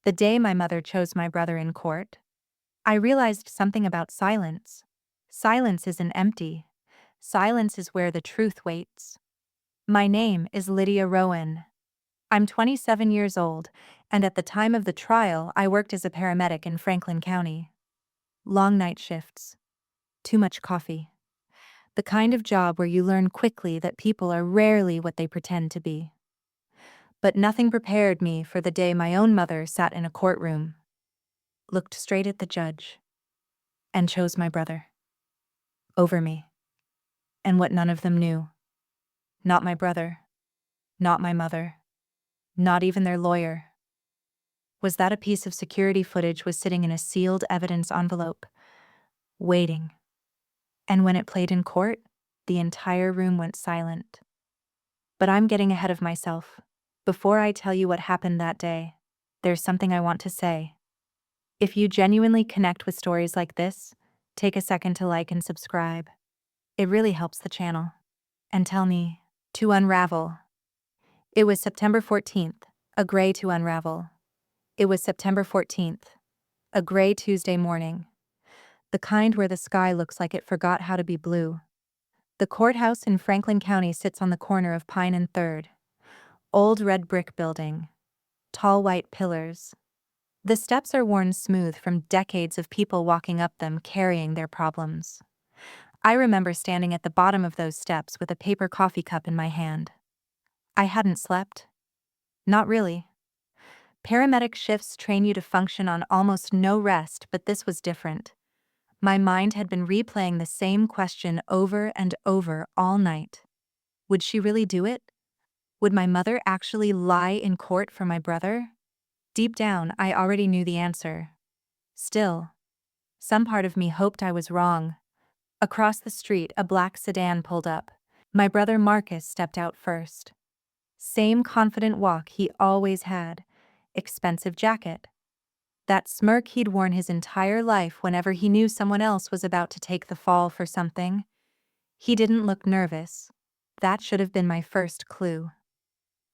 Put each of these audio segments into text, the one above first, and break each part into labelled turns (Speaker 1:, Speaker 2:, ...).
Speaker 1: The day my mother chose my brother in court, I realized something about silence. Silence isn't empty. Silence is where the truth waits. My name is Lydia Rowan. I'm 27 years old, and at the time of the trial, I worked as a paramedic in Franklin County. Long night shifts. Too much coffee. The kind of job where you learn quickly that people are rarely what they pretend to be. But nothing prepared me for the day my own mother sat in a courtroom, looked straight at the judge, and chose my brother over me. And what none of them knew. Not my brother. Not my mother. Not even their lawyer. Was that a piece of security footage was sitting in a sealed evidence envelope, waiting. And when it played in court, the entire room went silent. But I'm getting ahead of myself. Before I tell you what happened that day, there's something I want to say. If you genuinely connect with stories like this, take a second to like and subscribe. It really helps the channel. And tell me, to unravel. It was September 14th, a gray to unravel. It was September 14th, a gray Tuesday morning. The kind where the sky looks like it forgot how to be blue. The courthouse in Franklin County sits on the corner of Pine and 3rd. Old red brick building. Tall white pillars. The steps are worn smooth from decades of people walking up them carrying their problems. I remember standing at the bottom of those steps with a paper coffee cup in my hand. I hadn't slept. Not really. Paramedic shifts train you to function on almost no rest, but this was different. My mind had been replaying the same question over and over all night. Would she really do it? Would my mother actually lie in court for my brother? Deep down, I already knew the answer. Still, some part of me hoped I was wrong. Across the street, a black sedan pulled up. My brother Marcus stepped out first. Same confident walk he always had. Expensive jacket. That smirk he'd worn his entire life whenever he knew someone else was about to take the fall for something. He didn't look nervous. That should have been my first clue.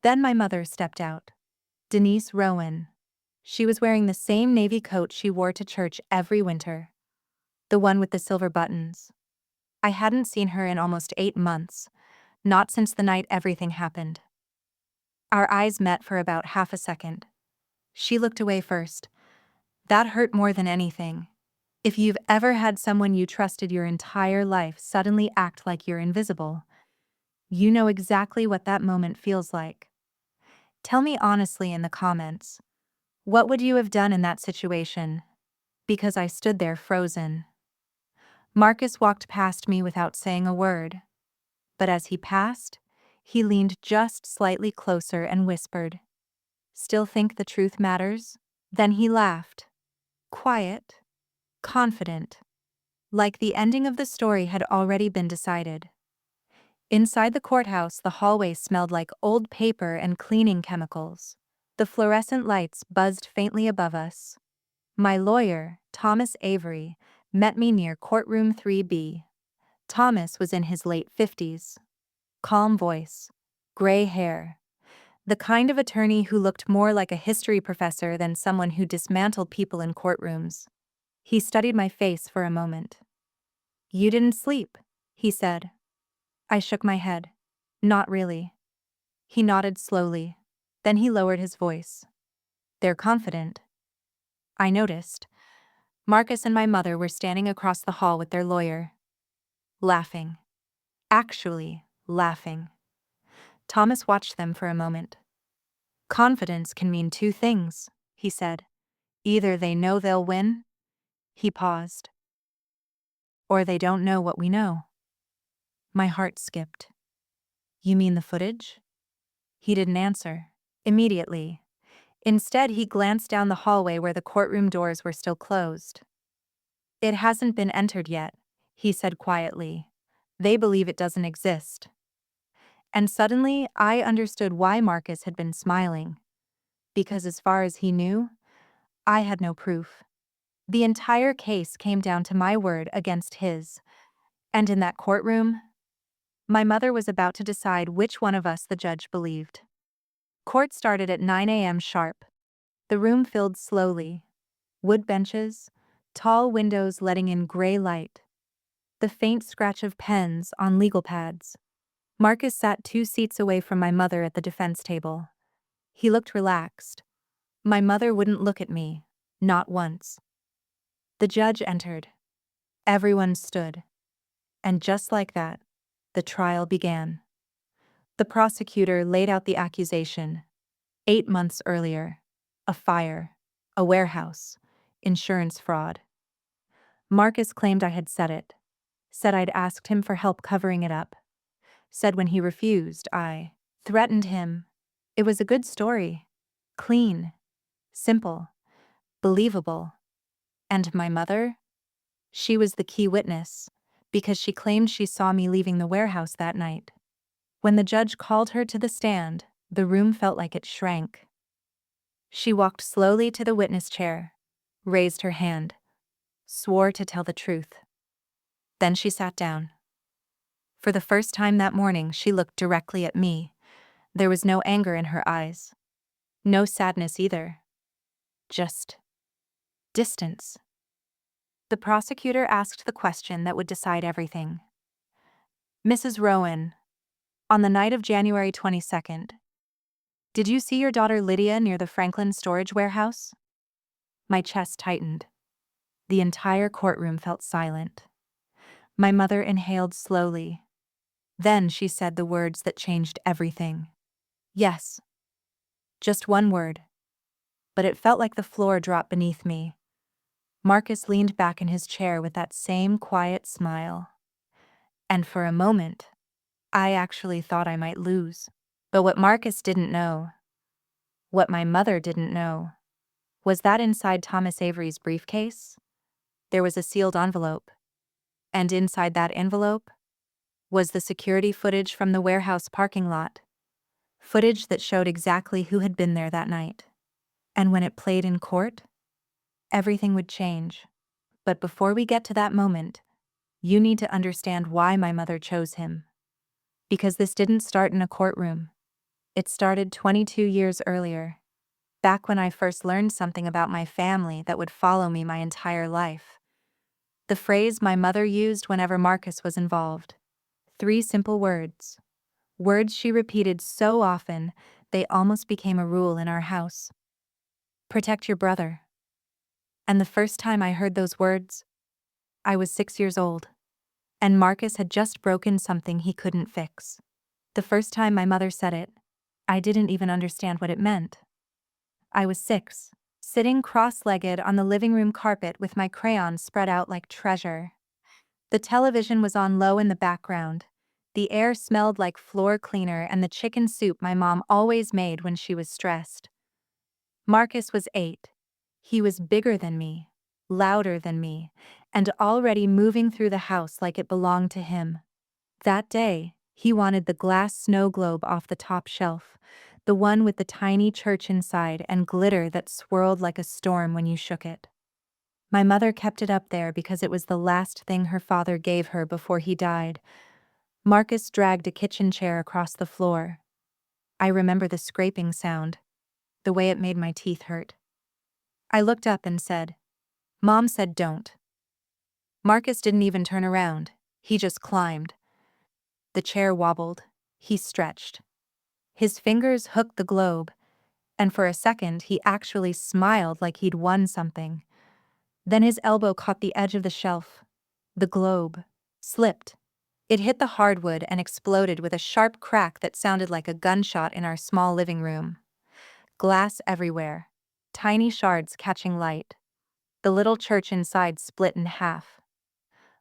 Speaker 1: Then my mother stepped out. Denise Rowan. She was wearing the same navy coat she wore to church every winter. The one with the silver buttons. I hadn't seen her in almost 8 months, not since the night everything happened. Our eyes met for about half a second. She looked away first. That hurt more than anything. If you've ever had someone you trusted your entire life suddenly act like you're invisible, you know exactly what that moment feels like. Tell me honestly in the comments, what would you have done in that situation? Because I stood there frozen. Marcus walked past me without saying a word. But as he passed, he leaned just slightly closer and whispered, "Still think the truth matters?" Then he laughed. Quiet, confident, like the ending of the story had already been decided. Inside the courthouse, the hallway smelled like old paper and cleaning chemicals. The fluorescent lights buzzed faintly above us. My lawyer, Thomas Avery, met me near courtroom 3B. Thomas was in his late 50s. Calm voice, gray hair. The kind of attorney who looked more like a history professor than someone who dismantled people in courtrooms. He studied my face for a moment. "You didn't sleep," he said. I shook my head. "Not really." He nodded slowly. Then he lowered his voice. "They're confident." I noticed. Marcus and my mother were standing across the hall with their lawyer. Laughing. Actually, laughing. Thomas watched them for a moment. "Confidence can mean 2 things," he said. "Either they know they'll win," he paused, "or they don't know what we know." My heart skipped. "You mean the footage?" He didn't answer. Immediately. Instead, he glanced down the hallway where the courtroom doors were still closed. "It hasn't been entered yet," he said quietly. "They believe it doesn't exist." And suddenly, I understood why Marcus had been smiling. Because as far as he knew, I had no proof. The entire case came down to my word against his. And in that courtroom, my mother was about to decide which one of us the judge believed. Court started at 9 a.m. sharp. The room filled slowly. Wood benches, tall windows letting in gray light. The faint scratch of pens on legal pads. Marcus sat 2 seats away from my mother at the defense table. He looked relaxed. My mother wouldn't look at me, not once. The judge entered. Everyone stood. And just like that, the trial began. The prosecutor laid out the accusation. 8 months earlier. A fire. A warehouse. Insurance fraud. Marcus claimed I had said it. Said I'd asked him for help covering it up. Said when he refused, I threatened him. It was a good story. Clean. Simple. Believable. And my mother? She was the key witness, because she claimed she saw me leaving the warehouse that night. When the judge called her to the stand, the room felt like it shrank. She walked slowly to the witness chair, raised her hand, swore to tell the truth. Then she sat down. For the first time that morning, she looked directly at me. There was no anger in her eyes. No sadness either. Just distance. The prosecutor asked the question that would decide everything. Mrs. Rowan, on the night of January 22nd, did you see your daughter Lydia near the Franklin storage warehouse? My chest tightened. The entire courtroom felt silent. My mother inhaled slowly. Then she said the words that changed everything. Yes. Just one word. But it felt like the floor dropped beneath me. Marcus leaned back in his chair with that same quiet smile. And for a moment, I actually thought I might lose. But what Marcus didn't know, what my mother didn't know, was that inside Thomas Avery's briefcase, there was a sealed envelope. And inside that envelope was the security footage from the warehouse parking lot. Footage that showed exactly who had been there that night. And when it played in court, everything would change. But before we get to that moment, you need to understand why my mother chose him. Because this didn't start in a courtroom. It started 22 years earlier, back when I first learned something about my family that would follow me my entire life. The phrase my mother used whenever Marcus was involved. 3 simple words. Words she repeated so often, they almost became a rule in our house. Protect your brother. And the first time I heard those words, I was 6 years old. And Marcus had just broken something he couldn't fix. The first time my mother said it, I didn't even understand what it meant. I was 6, sitting cross-legged on the living room carpet with my crayons spread out like treasure. The television was on low in the background. The air smelled like floor cleaner and the chicken soup my mom always made when she was stressed. Marcus was 8. He was bigger than me, louder than me, and already moving through the house like it belonged to him. That day, he wanted the glass snow globe off the top shelf, the one with the tiny church inside and glitter that swirled like a storm when you shook it. My mother kept it up there because it was the last thing her father gave her before he died. Marcus dragged a kitchen chair across the floor. I remember the scraping sound, the way it made my teeth hurt. I looked up and said, "Mom said don't." Marcus didn't even turn around. He just climbed. The chair wobbled. He stretched. His fingers hooked the globe, and for a second he actually smiled like he'd won something. Then his elbow caught the edge of the shelf. The globe slipped. It hit the hardwood and exploded with a sharp crack that sounded like a gunshot in our small living room. Glass everywhere, tiny shards catching light. The little church inside split in half.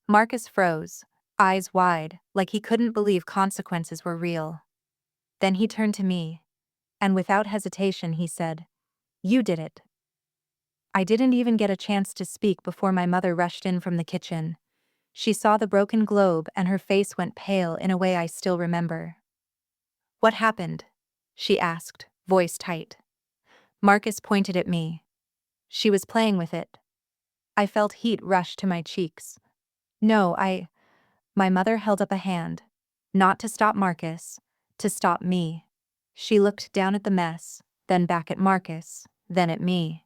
Speaker 1: Marcus froze, eyes wide, like he couldn't believe consequences were real. Then he turned to me, and without hesitation he said, "You did it." I didn't even get a chance to speak before my mother rushed in from the kitchen. She saw the broken globe and her face went pale in a way I still remember. "What happened?" she asked, voice tight. Marcus pointed at me. "She was playing with it." I felt heat rush to my cheeks. "No, My mother held up a hand. Not to stop Marcus, to stop me. She looked down at the mess, then back at Marcus, then at me,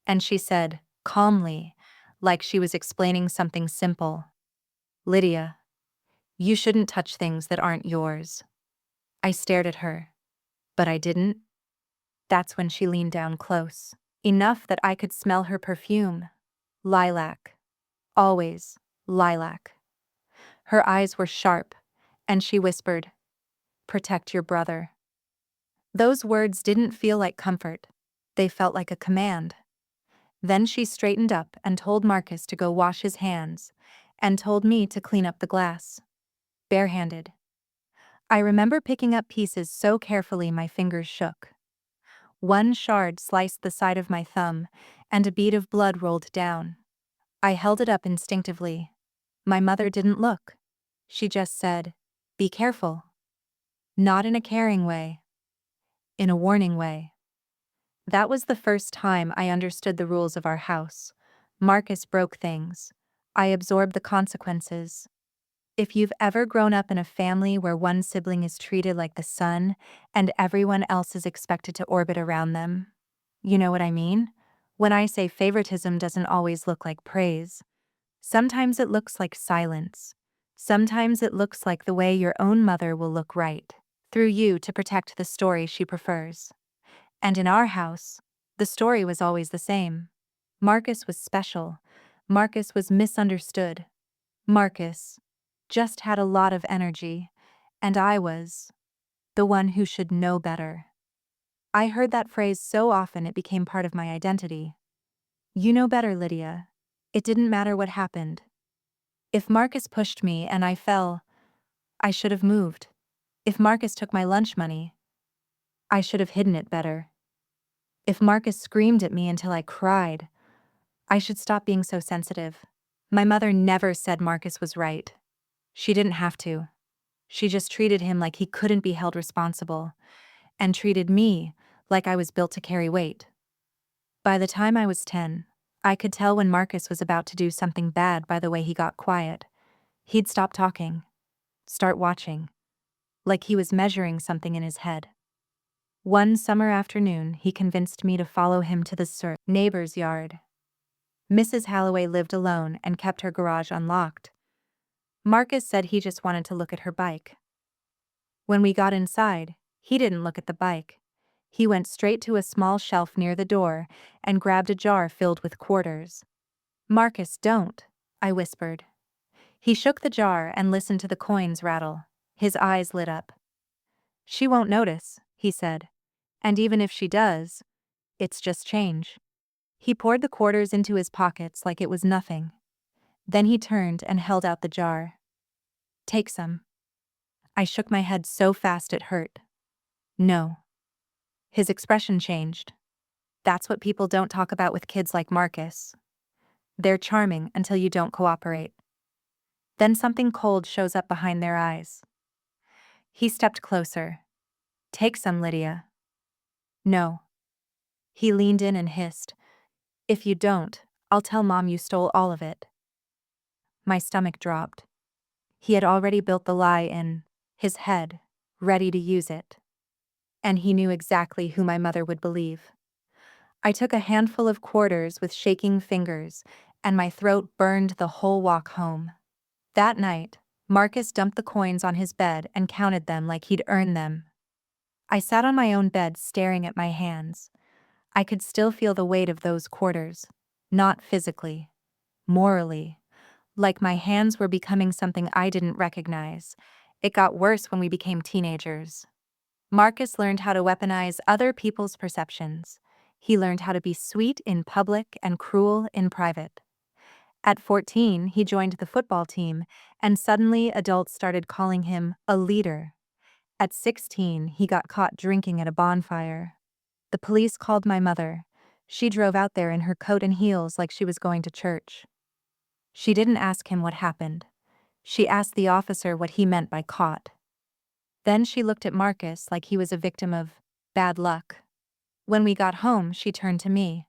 Speaker 1: and she said, calmly, like she was explaining something simple, "Lydia, you shouldn't touch things that aren't yours." I stared at her, but I didn't. That's when she leaned down close, enough that I could smell her perfume. Lilac. Always lilac. Her eyes were sharp, and she whispered, "Protect your brother." Those words didn't feel like comfort. They felt like a command. Then she straightened up and told Marcus to go wash his hands, and told me to clean up the glass. Barehanded. I remember picking up pieces so carefully my fingers shook. One shard sliced the side of my thumb, and a bead of blood rolled down. I held it up instinctively. My mother didn't look. She just said, "Be careful." Not in a caring way. In a warning way. That was the first time I understood the rules of our house. Marcus broke things. I absorbed the consequences. If you've ever grown up in a family where one sibling is treated like the sun and everyone else is expected to orbit around them, you know what I mean? When I say favoritism doesn't always look like praise. Sometimes it looks like silence. Sometimes it looks like the way your own mother will look right through you to protect the story she prefers. And in our house, the story was always the same. Marcus was special. Marcus was misunderstood. Marcus just had a lot of energy, and I was the one who should know better. I heard that phrase so often it became part of my identity. You know better, Lydia. It didn't matter what happened. If Marcus pushed me and I fell, I should have moved. If Marcus took my lunch money, I should have hidden it better. If Marcus screamed at me until I cried, I should stop being so sensitive. My mother never said Marcus was right. She didn't have to. She just treated him like he couldn't be held responsible, and treated me like I was built to carry weight. By the time I was 10, I could tell when Marcus was about to do something bad by the way he got quiet. He'd stop talking, start watching, like he was measuring something in his head. One summer afternoon, he convinced me to follow him to the neighbor's yard. Mrs. Halloway lived alone and kept her garage unlocked. Marcus said he just wanted to look at her bike. When we got inside, he didn't look at the bike. He went straight to a small shelf near the door and grabbed a jar filled with quarters. "Marcus, don't," I whispered. He shook the jar and listened to the coins rattle. His eyes lit up. "She won't notice," he said. "And even if she does, it's just change." He poured the quarters into his pockets like it was nothing. Then he turned and held out the jar. "Take some." I shook my head so fast it hurt. "No." His expression changed. That's what people don't talk about with kids like Marcus. They're charming until you don't cooperate. Then something cold shows up behind their eyes. He stepped closer. "Take some, Lydia." "No." He leaned in and hissed, "If you don't, I'll tell Mom you stole all of it." My stomach dropped. He had already built the lie in his head, ready to use it. And he knew exactly who my mother would believe. I took a handful of quarters with shaking fingers, and my throat burned the whole walk home. That night, Marcus dumped the coins on his bed and counted them like he'd earned them. I sat on my own bed staring at my hands. I could still feel the weight of those quarters, not physically, morally, like my hands were becoming something I didn't recognize. It got worse when we became teenagers. Marcus learned how to weaponize other people's perceptions. He learned how to be sweet in public and cruel in private. At 14, he joined the football team, and suddenly adults started calling him a leader. At 16, he got caught drinking at a bonfire. The police called my mother. She drove out there in her coat and heels like she was going to church. She didn't ask him what happened. She asked the officer what he meant by caught. Then she looked at Marcus like he was a victim of bad luck. When we got home, she turned to me.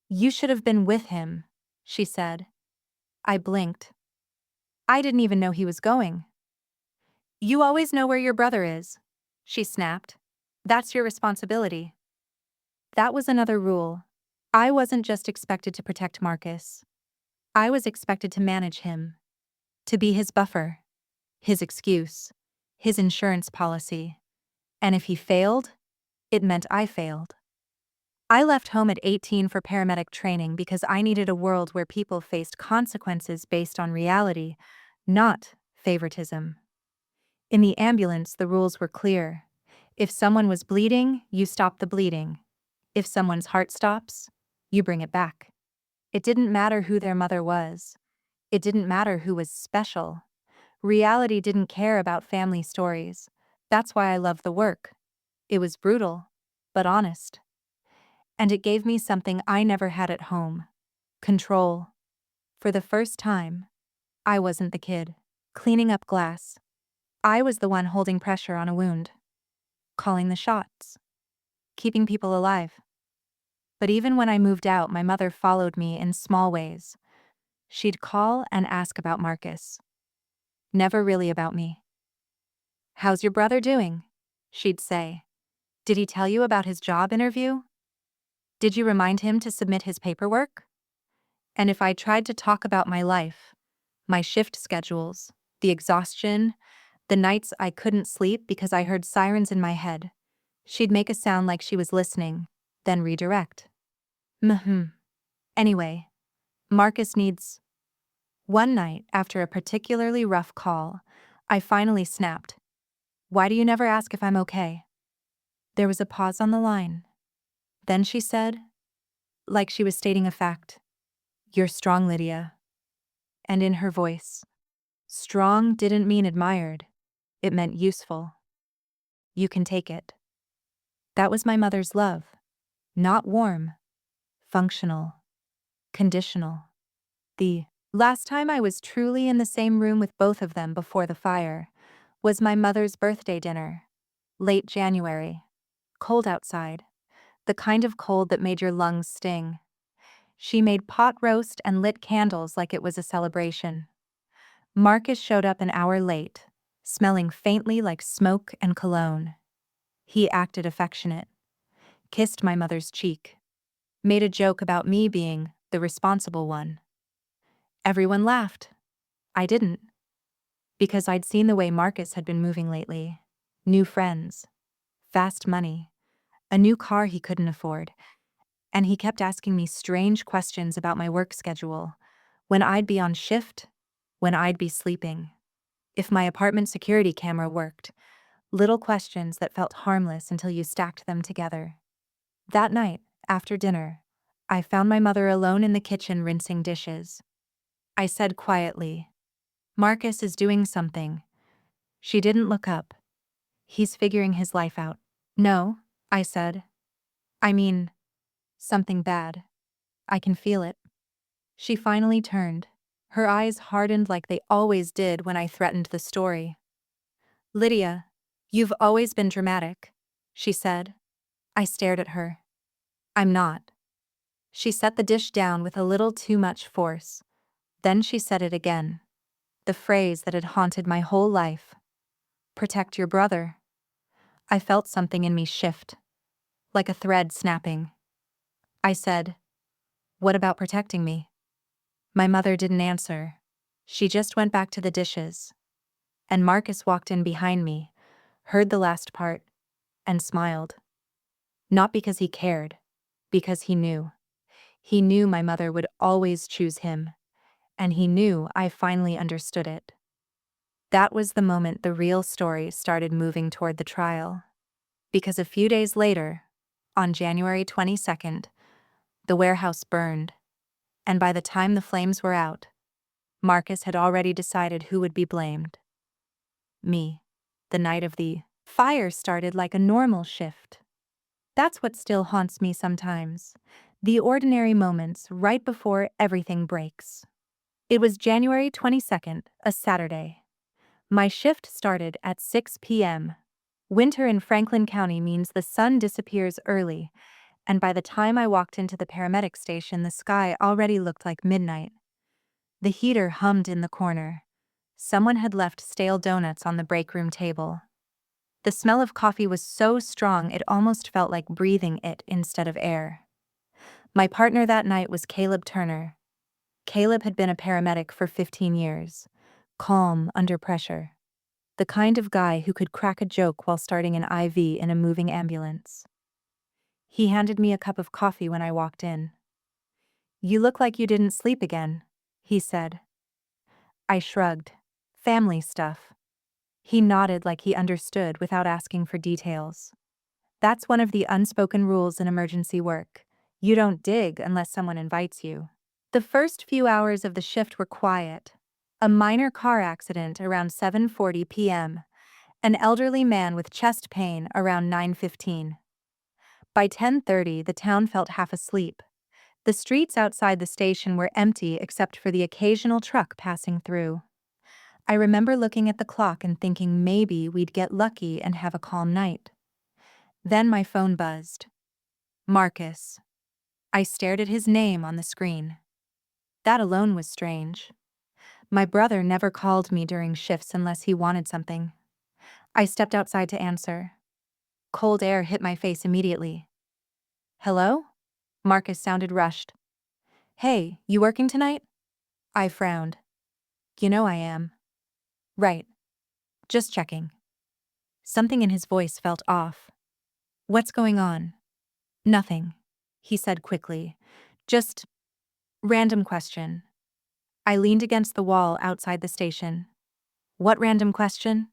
Speaker 1: "You should have been with him," she said. I blinked. I didn't even know he was going. "You always know where your brother is," she snapped. "That's your responsibility." That was another rule. I wasn't just expected to protect Marcus. I was expected to manage him, to be his buffer, his excuse, his insurance policy. And if he failed, it meant I failed. I left home at 18 for paramedic training because I needed a world where people faced consequences based on reality, not favoritism. In the ambulance, the rules were clear. If someone was bleeding, you stop the bleeding. If someone's heart stops, you bring it back. It didn't matter who their mother was. It didn't matter who was special. Reality didn't care about family stories. That's why I loved the work. It was brutal, but honest. And it gave me something I never had at home: control. For the first time, I wasn't the kid cleaning up glass. I was the one holding pressure on a wound, calling the shots, keeping people alive. But even when I moved out, my mother followed me in small ways. She'd call and ask about Marcus. Never really about me. "How's your brother doing?" she'd say. "Did he tell you about his job interview? Did you remind him to submit his paperwork?" And if I tried to talk about my life, my shift schedules, the exhaustion, the nights I couldn't sleep because I heard sirens in my head, she'd make a sound like she was listening, then redirect. Anyway, Marcus needs. One night, after a particularly rough call, I finally snapped. "Why do you never ask if I'm okay?" There was a pause on the line. Then she said, like she was stating a fact, "You're strong, Lydia." And in her voice, strong didn't mean admired. It meant useful. You can take it. That was my mother's love. Not warm, functional, conditional. The last time I was truly in the same room with both of them before the fire was my mother's birthday dinner. Late January. Cold outside. The kind of cold that made your lungs sting. She made pot roast and lit candles like it was a celebration. Marcus showed up an hour late, smelling faintly like smoke and cologne. He acted affectionate, kissed my mother's cheek, made a joke about me being the responsible one. Everyone laughed. I didn't. Because I'd seen the way Marcus had been moving lately. New friends, fast money, a new car he couldn't afford, and he kept asking me strange questions about my work schedule, when I'd be on shift, when I'd be sleeping, if my apartment security camera worked, little questions that felt harmless until you stacked them together. That night, after dinner, I found my mother alone in the kitchen rinsing dishes. I said quietly, "Marcus is doing something." She didn't look up. "He's figuring his life out." "No," I said. "I mean, something bad. I can feel it." She finally turned. Her eyes hardened like they always did when I threatened the story. "Lydia, you've always been dramatic," she said. I stared at her. "I'm not." She set the dish down with a little too much force. Then she said it again. The phrase that had haunted my whole life. "Protect your brother." I felt something in me shift, like a thread snapping. I said, "What about protecting me?" My mother didn't answer. She just went back to the dishes. And Marcus walked in behind me, heard the last part, and smiled. Not because he cared, because he knew. He knew my mother would always choose him, and he knew I finally understood it. That was the moment the real story started moving toward the trial. Because a few days later, on January 22nd, the warehouse burned, and by the time the flames were out, Marcus had already decided who would be blamed. Me. The night of the fire started like a normal shift. That's what still haunts me sometimes. The ordinary moments right before everything breaks. It was January 22nd, a Saturday. My shift started at 6 p.m. Winter in Franklin County means the sun disappears early, and by the time I walked into the paramedic station, the sky already looked like midnight. The heater hummed in the corner. Someone had left stale donuts on the break room table. The smell of coffee was so strong it almost felt like breathing it instead of air. My partner that night was Caleb Turner. Caleb had been a paramedic for 15 years, calm under pressure. The kind of guy who could crack a joke while starting an IV in a moving ambulance. He handed me a cup of coffee when I walked in. "You look like you didn't sleep again," he said. I shrugged. "Family stuff." He nodded like he understood without asking for details. That's one of the unspoken rules in emergency work. You don't dig unless someone invites you. The first few hours of the shift were quiet. A minor car accident around 7:40 p.m. An elderly man with chest pain around 9:15. By 10:30, the town felt half asleep. The streets outside the station were empty except for the occasional truck passing through. I remember looking at the clock and thinking maybe we'd get lucky and have a calm night. Then my phone buzzed. Marcus. I stared at his name on the screen. That alone was strange. My brother never called me during shifts unless he wanted something. I stepped outside to answer. Cold air hit my face immediately. "Hello?" Marcus sounded rushed. "Hey, you working tonight?" I frowned. "You know I am." "Right. Just checking." Something in his voice felt off. "What's going on?" "Nothing," he said quickly. "Just random question." I leaned against the wall outside the station. "What random question?"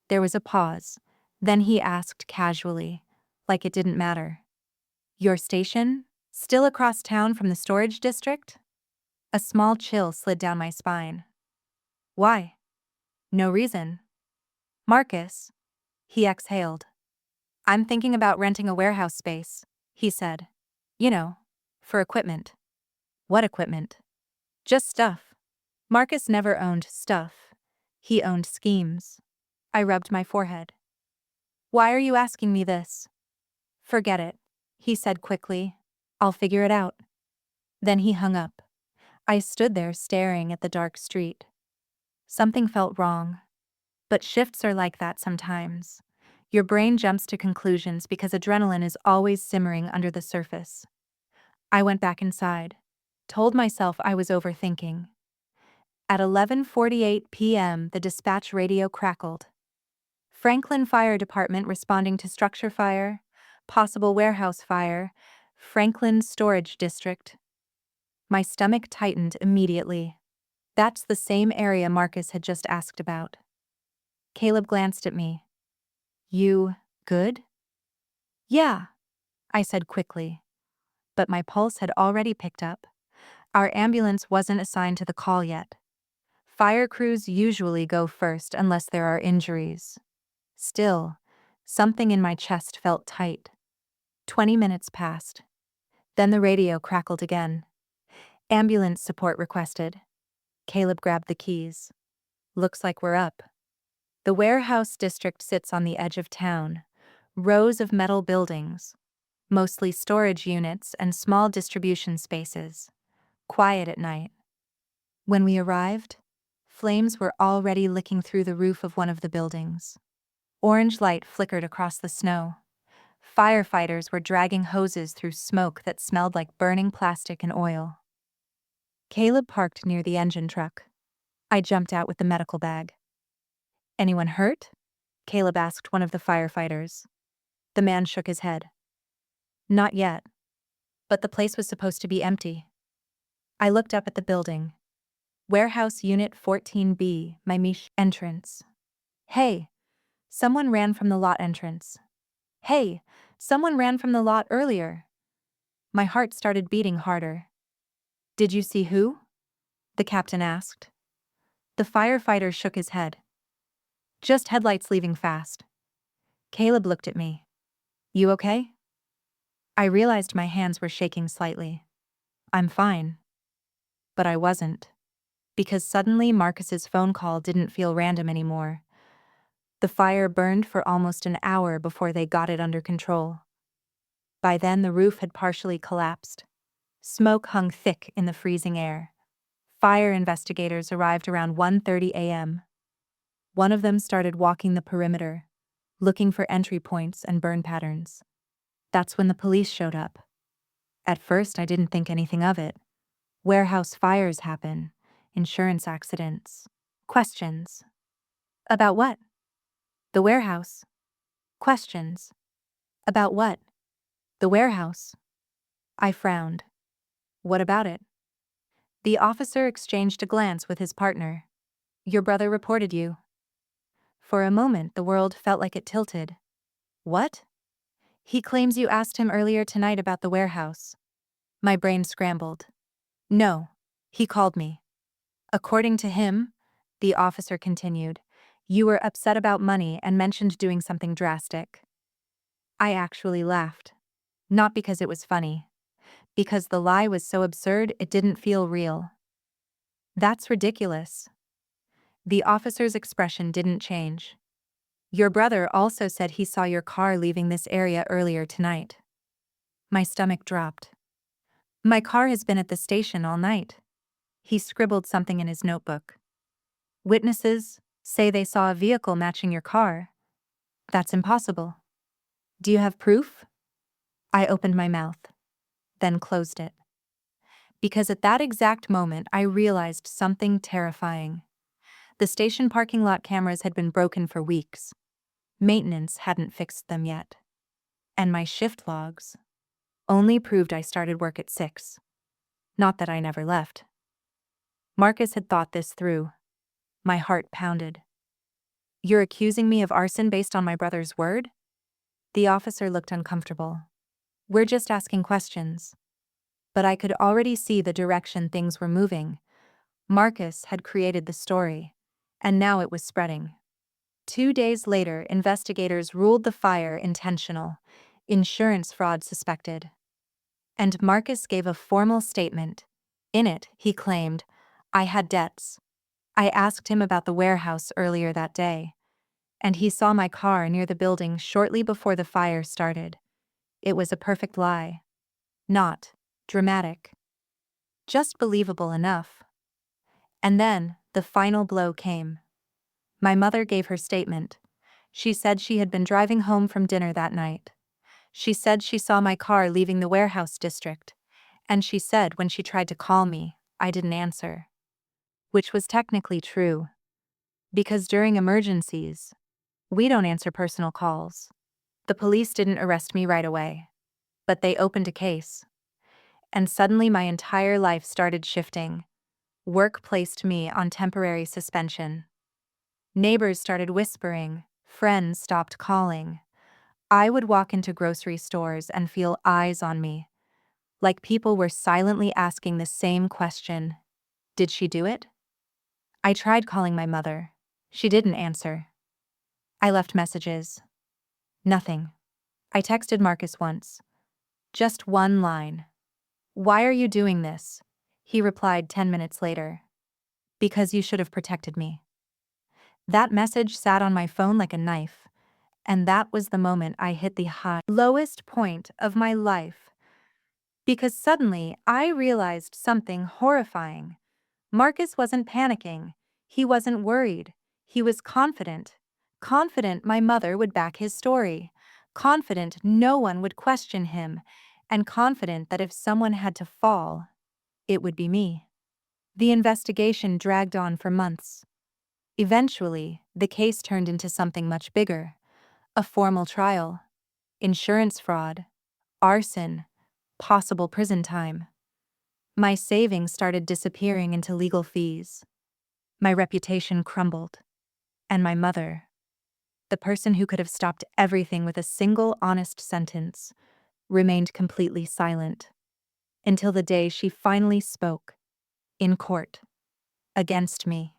Speaker 1: There was a pause. Then he asked casually, like it didn't matter. "Your station? Still across town from the storage district?" A small chill slid down my spine. "Why?" "No reason." "Marcus," he exhaled. "I'm thinking about renting a warehouse space," he said. "You know, for equipment." "What equipment?" "Just stuff." Marcus never owned stuff. He owned schemes. I rubbed my forehead. "Why are you asking me this?" "Forget it," he said quickly. "I'll figure it out." Then he hung up. I stood there staring at the dark street. Something felt wrong. But shifts are like that sometimes. Your brain jumps to conclusions because adrenaline is always simmering under the surface. I went back inside. Told myself I was overthinking. At 11:48 p.m., the dispatch radio crackled. Franklin Fire Department responding to structure fire, possible warehouse fire, Franklin Storage District. My stomach tightened immediately. That's the same area Marcus had just asked about. Caleb glanced at me. "You good?" "Yeah," I said quickly. But my pulse had already picked up. Our ambulance wasn't assigned to the call yet. Fire crews usually go first unless there are injuries. Still, something in my chest felt tight. 20 minutes passed. Then the radio crackled again. "Ambulance support requested." Caleb grabbed the keys. "Looks like we're up." The warehouse district sits on the edge of town. Rows of metal buildings. Mostly storage units and small distribution spaces. Quiet at night. When we arrived, flames were already licking through the roof of one of the buildings. Orange light flickered across the snow. Firefighters were dragging hoses through smoke that smelled like burning plastic and oil. Caleb parked near the engine truck. I jumped out with the medical bag. "Anyone hurt?" Caleb asked one of the firefighters. The man shook his head. "Not yet. But the place was supposed to be empty." I looked up at the building. Warehouse Unit 14B, my niche entrance. "Hey, someone ran from the lot entrance." "Hey, someone ran from the lot earlier." My heart started beating harder. "Did you see who?" the captain asked. The firefighter shook his head. "Just headlights leaving fast." Caleb looked at me. "You okay?" I realized my hands were shaking slightly. "I'm fine." But I wasn't. Because suddenly Marcus's phone call didn't feel random anymore. The fire burned for almost an hour before they got it under control. By then the roof had partially collapsed. Smoke hung thick in the freezing air. Fire investigators arrived around 1:30 a.m. One of them started walking the perimeter. looking for entry points and burn patterns. That's when the police showed up. At first, I didn't think anything of it. Warehouse fires happen, insurance accidents. Questions. About what? The warehouse. Questions. About what? The warehouse. I frowned. What about it? The officer exchanged a glance with his partner. Your brother reported you. For a moment, the world felt like it tilted. What? He claims you asked him earlier tonight about the warehouse. My brain scrambled. No. He called me. According to him, the officer continued, you were upset about money and mentioned doing something drastic. I actually laughed. Not because it was funny. Because the lie was so absurd it didn't feel real. That's ridiculous. The officer's expression didn't change. Your brother also said he saw your car leaving this area earlier tonight. My stomach dropped. My car has been at the station all night. He scribbled something in his notebook. Witnesses say they saw a vehicle matching your car. That's impossible. Do you have proof? I opened my mouth, then closed it. Because at that exact moment I realized something terrifying. The station parking lot cameras had been broken for weeks. Maintenance hadn't fixed them yet. And my shift logs only proved I started work at 6. Not that I never left. Marcus had thought this through. My heart pounded. You're accusing me of arson based on my brother's word? The officer looked uncomfortable. We're just asking questions. But I could already see the direction things were moving. Marcus had created the story, and now it was spreading. 2 days later, investigators ruled the fire intentional, insurance fraud suspected. And Marcus gave a formal statement. In it, he claimed, I had debts. I asked him about the warehouse earlier that day, and he saw my car near the building shortly before the fire started. It was a perfect lie. Not dramatic. Just believable enough. And then, the final blow came. My mother gave her statement. She said she had been driving home from dinner that night. She said she saw my car leaving the warehouse district, and she said when she tried to call me, I didn't answer. Which was technically true. Because during emergencies, we don't answer personal calls. The police didn't arrest me right away, but they opened a case. And suddenly my entire life started shifting. Work placed me on temporary suspension. Neighbors started whispering, friends stopped calling. I would walk into grocery stores and feel eyes on me, like people were silently asking the same question. Did she do it? I tried calling my mother. She didn't answer. I left messages. Nothing. I texted Marcus once. Just one line. Why are you doing this? He replied 10 minutes later. Because you should have protected me. That message sat on my phone like a knife, and that was the moment I hit the lowest point of my life. Because suddenly I realized something horrifying. Marcus wasn't panicking. He wasn't worried. He was confident. Confident my mother would back his story. Confident no one would question him. And confident that if someone had to fall, it would be me. The investigation dragged on for months. Eventually, the case turned into something much bigger. A formal trial. Insurance fraud. Arson. Possible prison time. My savings started disappearing into legal fees. My reputation crumbled. And my mother, the person who could have stopped everything with a single honest sentence, remained completely silent. Until the day she finally spoke. In court. Against me.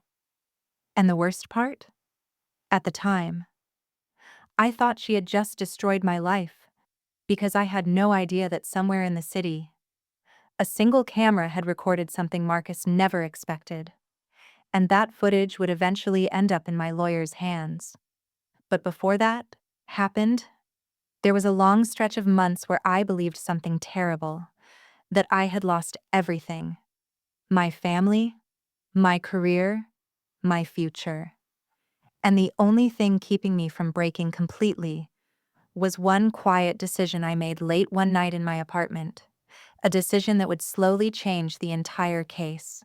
Speaker 1: And the worst part? At the time, I thought she had just destroyed my life, because I had no idea that somewhere in the city, a single camera had recorded something Marcus never expected. And that footage would eventually end up in my lawyer's hands. But before that happened, there was a long stretch of months where I believed something terrible, that I had lost everything. My family, my career, my future. And the only thing keeping me from breaking completely was one quiet decision I made late one night in my apartment, a decision that would slowly change the entire case.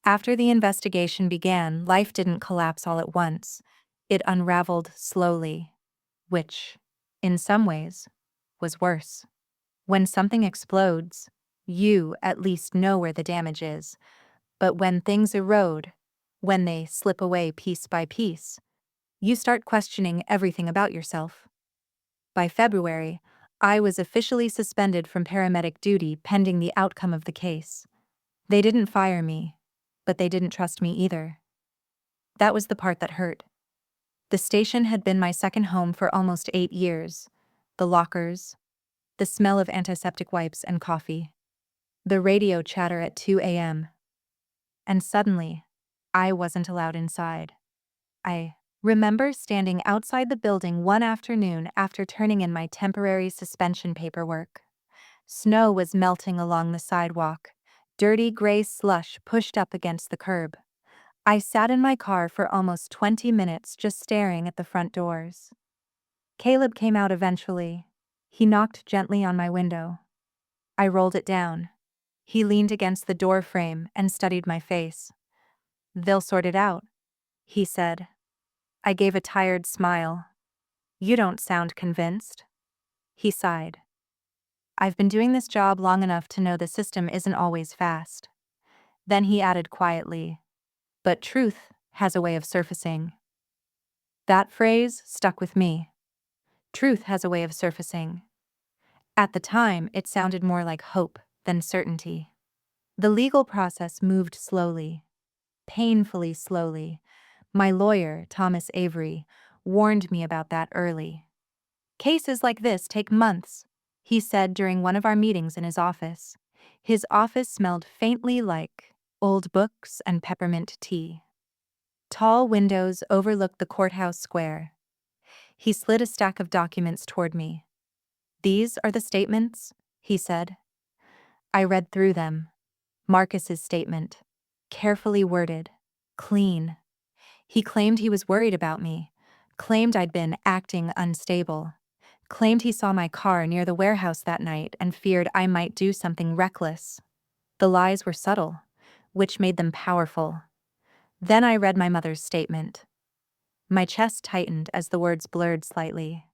Speaker 1: After the investigation began, life didn't collapse all at once. It unraveled slowly, which, in some ways, was worse. When something explodes, you at least know where the damage is. But when things erode, when they slip away piece by piece, you start questioning everything about yourself. By February, I was officially suspended from paramedic duty pending the outcome of the case. They didn't fire me, but they didn't trust me either. That was the part that hurt. The station had been my second home for almost 8 years. The lockers, the smell of antiseptic wipes and coffee, the radio chatter at 2 a.m. And suddenly, I wasn't allowed inside. I remember standing outside the building one afternoon after turning in my temporary suspension paperwork. Snow was melting along the sidewalk, dirty gray slush pushed up against the curb. I sat in my car for almost 20 minutes just staring at the front doors. Caleb came out eventually. He knocked gently on my window. I rolled it down. He leaned against the door frame and studied my face. "They'll sort it out," he said. I gave a tired smile. "You don't sound convinced." He sighed. "I've been doing this job long enough to know the system isn't always fast." Then he added quietly, "But truth has a way of surfacing." That phrase stuck with me. Truth has a way of surfacing. At the time, it sounded more like hope than certainty. The legal process moved slowly, painfully slowly. My lawyer, Thomas Avery, warned me about that early. "Cases like this take months," he said during one of our meetings in his office. His office smelled faintly like old books and peppermint tea. Tall windows overlooked the courthouse square. He slid a stack of documents toward me. "These are the statements," he said. I read through them. Marcus's statement. Carefully worded. Clean. He claimed he was worried about me. Claimed I'd been acting unstable. Claimed he saw my car near the warehouse that night and feared I might do something reckless. The lies were subtle, which made them powerful. Then I read my mother's statement. My chest tightened as the words blurred slightly.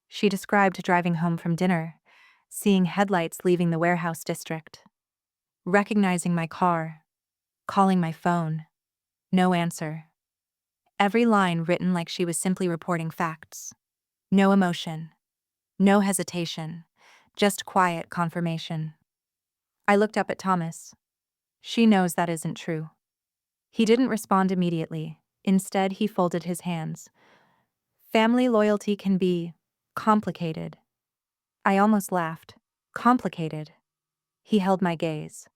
Speaker 1: She described driving home from dinner, seeing headlights leaving the warehouse district, recognizing my car, calling my phone. No answer. Every line written like she was simply reporting facts. No emotion. No hesitation. Just quiet confirmation. I looked up at Thomas. "She knows that isn't true." He didn't respond immediately. Instead, he folded his hands. "Family loyalty can be complicated." I almost laughed. Complicated. He held my gaze.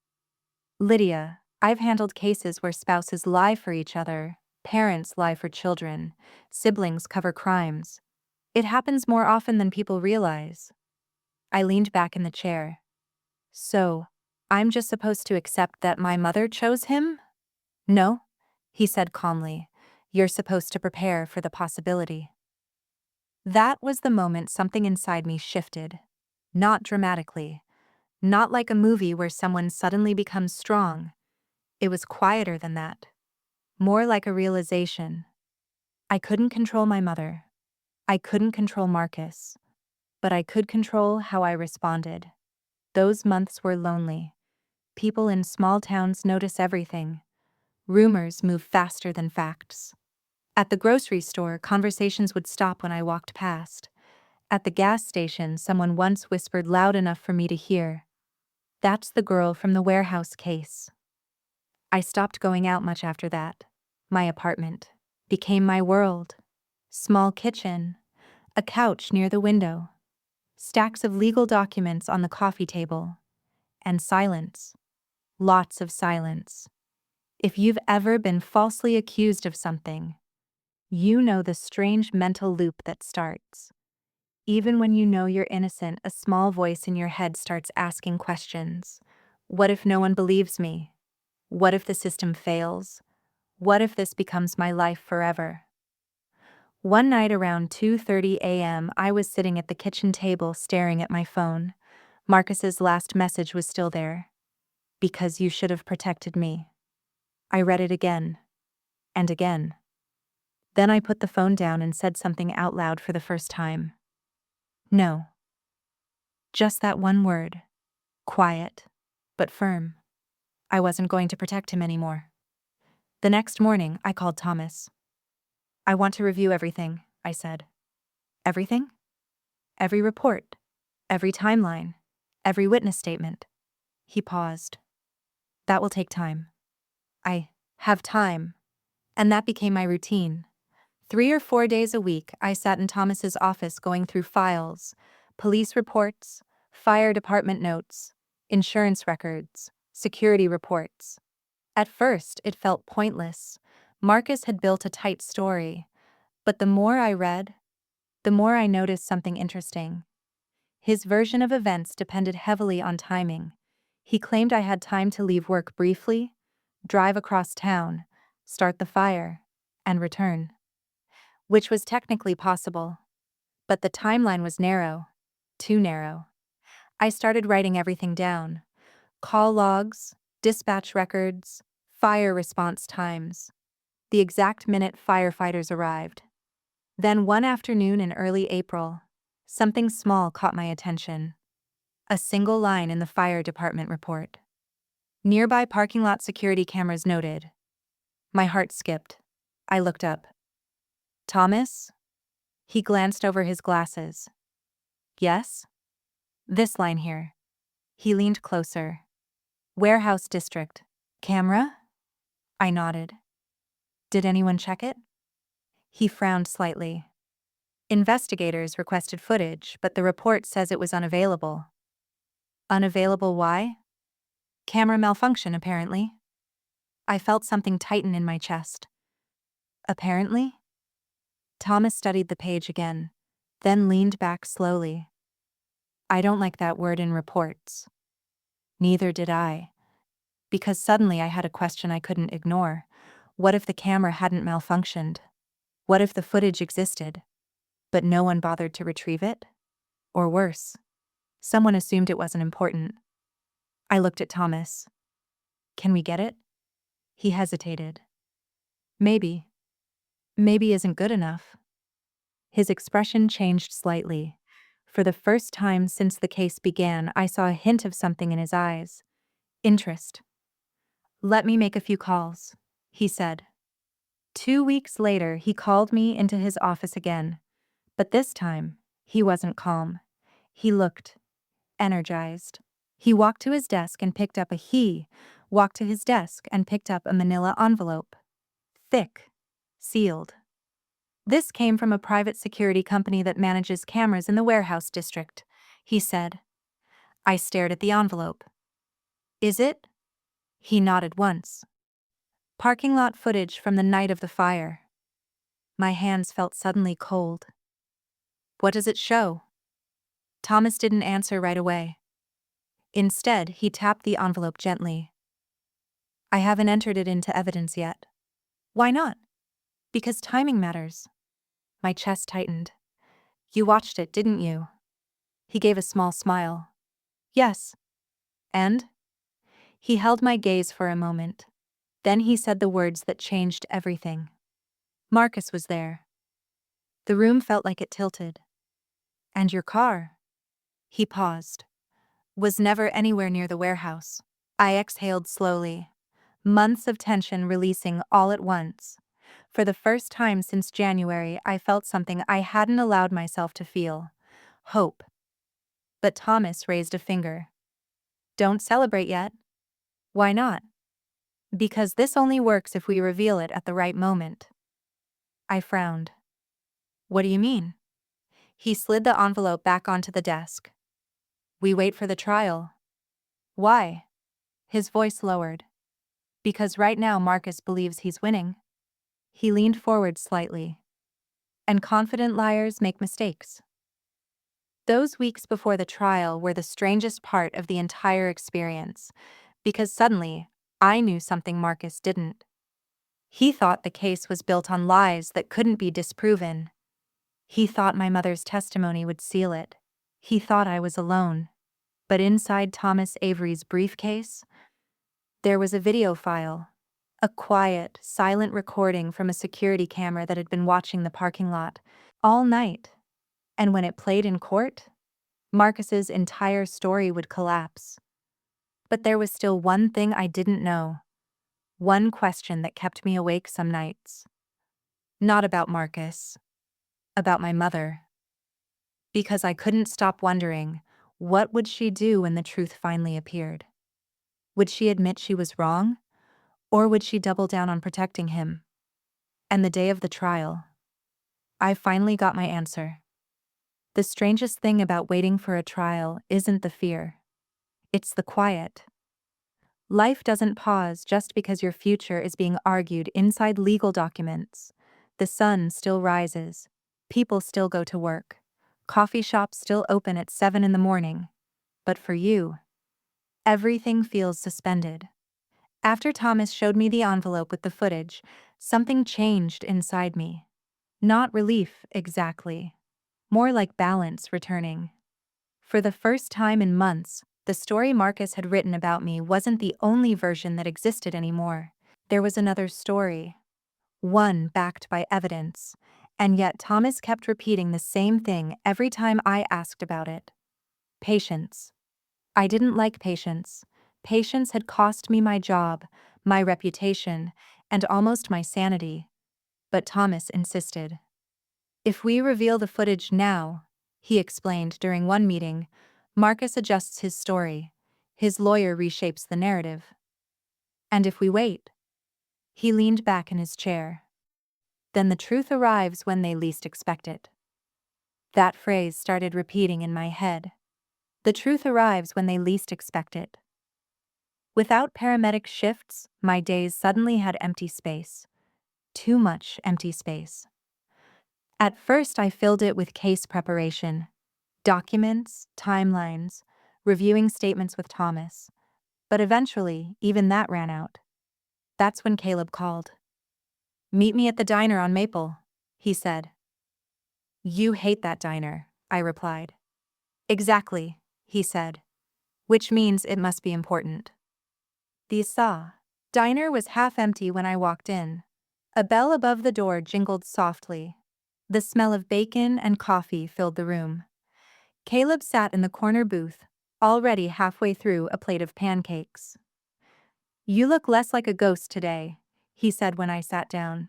Speaker 1: "Lydia, I've handled cases where spouses lie for each other, parents lie for children, siblings cover crimes. It happens more often than people realize." I leaned back in the chair. "So, I'm just supposed to accept that my mother chose him?" "No," he said calmly. "You're supposed to prepare for the possibility." That was the moment something inside me shifted. Not dramatically. Not like a movie where someone suddenly becomes strong. It was quieter than that. More like a realization. I couldn't control my mother. I couldn't control Marcus. But I could control how I responded. Those months were lonely. People in small towns notice everything. Rumors move faster than facts. At the grocery store, conversations would stop when I walked past. At the gas station, someone once whispered loud enough for me to hear, "That's the girl from the warehouse case." I stopped going out much after that. My apartment became my world. Small kitchen, a couch near the window, stacks of legal documents on the coffee table, and silence. Lots of silence. If you've ever been falsely accused of something, you know the strange mental loop that starts. Even when you know you're innocent, a small voice in your head starts asking questions. What if no one believes me? What if the system fails? What if this becomes my life forever? One night around 2:30 a.m., I was sitting at the kitchen table staring at my phone. Marcus's last message was still there. Because you should have protected me. I read it again. And again. Then I put the phone down and said something out loud for the first time. No. Just that one word. Quiet. But firm. I wasn't going to protect him anymore. The next morning, I called Thomas. I want to review everything, I said. Everything? Every report. Every timeline. Every witness statement. He paused. That will take time. I have time. And that became my routine. 3 or 4 days a week, I sat in Thomas's office going through files, police reports, fire department notes, insurance records, security reports. At first, it felt pointless. Marcus had built a tight story. But the more I read, the more I noticed something interesting. His version of events depended heavily on timing. He claimed I had time to leave work briefly, drive across town, start the fire, and return. Which was technically possible. But the timeline was narrow. Too narrow. I started writing everything down. Call logs, dispatch records, fire response times. The exact minute firefighters arrived. Then one afternoon in early April, something small caught my attention. A single line in the fire department report. Nearby parking lot security cameras noted. My heart skipped. I looked up. Thomas? He glanced over his glasses. Yes? This line here. He leaned closer. Warehouse district. Camera? I nodded. Did anyone check it? He frowned slightly. Investigators requested footage, but the report says it was unavailable. Unavailable why? Camera malfunction, apparently. I felt something tighten in my chest. Apparently? Thomas studied the page again, then leaned back slowly. I don't like that word in reports. Neither did I. Because suddenly I had a question I couldn't ignore. What if the camera hadn't malfunctioned? What if the footage existed, but no one bothered to retrieve it? Or worse, someone assumed it wasn't important. I looked at Thomas. Can we get it? He hesitated. Maybe. Maybe isn't good enough. His expression changed slightly. For the first time since the case began, I saw a hint of something in his eyes. Interest. Let me make a few calls, he said. 2 weeks later, he called me into his office again. But this time, he wasn't calm. He looked energized. He walked to his desk and picked up a manila envelope. Thick. Sealed. This came from a private security company that manages cameras in the warehouse district, he said. I stared at the envelope. Is it? He nodded once. Parking lot footage from the night of the fire. My hands felt suddenly cold. What does it show? Thomas didn't answer right away. Instead, he tapped the envelope gently. I haven't entered it into evidence yet. Why not? Because timing matters. My chest tightened. You watched it, didn't you? He gave a small smile. Yes. And? He held my gaze for a moment. Then he said the words that changed everything. Marcus was there. The room felt like it tilted. And your car? He paused. Was never anywhere near the warehouse. I exhaled slowly. Months of tension releasing all at once. For the first time since January, I felt something I hadn't allowed myself to feel. Hope. But Thomas raised a finger. Don't celebrate yet. Why not? Because this only works if we reveal it at the right moment. I frowned. What do you mean? He slid the envelope back onto the desk. We wait for the trial. Why? His voice lowered. Because right now Marcus believes he's winning. He leaned forward slightly. And confident liars make mistakes. Those weeks before the trial were the strangest part of the entire experience, because suddenly, I knew something Marcus didn't. He thought the case was built on lies that couldn't be disproven. He thought my mother's testimony would seal it. He thought I was alone. But inside Thomas Avery's briefcase, there was a video file. A quiet, silent recording from a security camera that had been watching the parking lot all night. And when it played in court, Marcus's entire story would collapse. But there was still one thing I didn't know. One question that kept me awake some nights. Not about Marcus. About my mother. Because I couldn't stop wondering, what would she do when the truth finally appeared? Would she admit she was wrong? Or would she double down on protecting him? And the day of the trial, I finally got my answer. The strangest thing about waiting for a trial isn't the fear. It's the quiet. Life doesn't pause just because your future is being argued inside legal documents. The sun still rises. People still go to work. Coffee shops still open at 7 in the morning. But for you, everything feels suspended. After Thomas showed me the envelope with the footage, something changed inside me. Not relief, exactly. More like balance returning. For the first time in months, the story Marcus had written about me wasn't the only version that existed anymore. There was another story. One backed by evidence. And yet Thomas kept repeating the same thing every time I asked about it. Patience. I didn't like patience. Patience had cost me my job, my reputation, and almost my sanity. But Thomas insisted. If we reveal the footage now, he explained during one meeting, Marcus adjusts his story. His lawyer reshapes the narrative. And if we wait? He leaned back in his chair. Then the truth arrives when they least expect it. That phrase started repeating in my head. The truth arrives when they least expect it. Without paramedic shifts, my days suddenly had empty space. Too much empty space. At first, I filled it with case preparation, documents, timelines, reviewing statements with Thomas. But eventually, even that ran out. That's when Caleb called. "Meet me at the diner on Maple," he said. "You hate that diner," I replied. "Exactly," he said. "Which means it must be important." The diner was half empty when I walked in. A bell above the door jingled softly. The smell of bacon and coffee filled the room. Caleb sat in the corner booth, already halfway through a plate of pancakes. "You look less like a ghost today," he said when I sat down.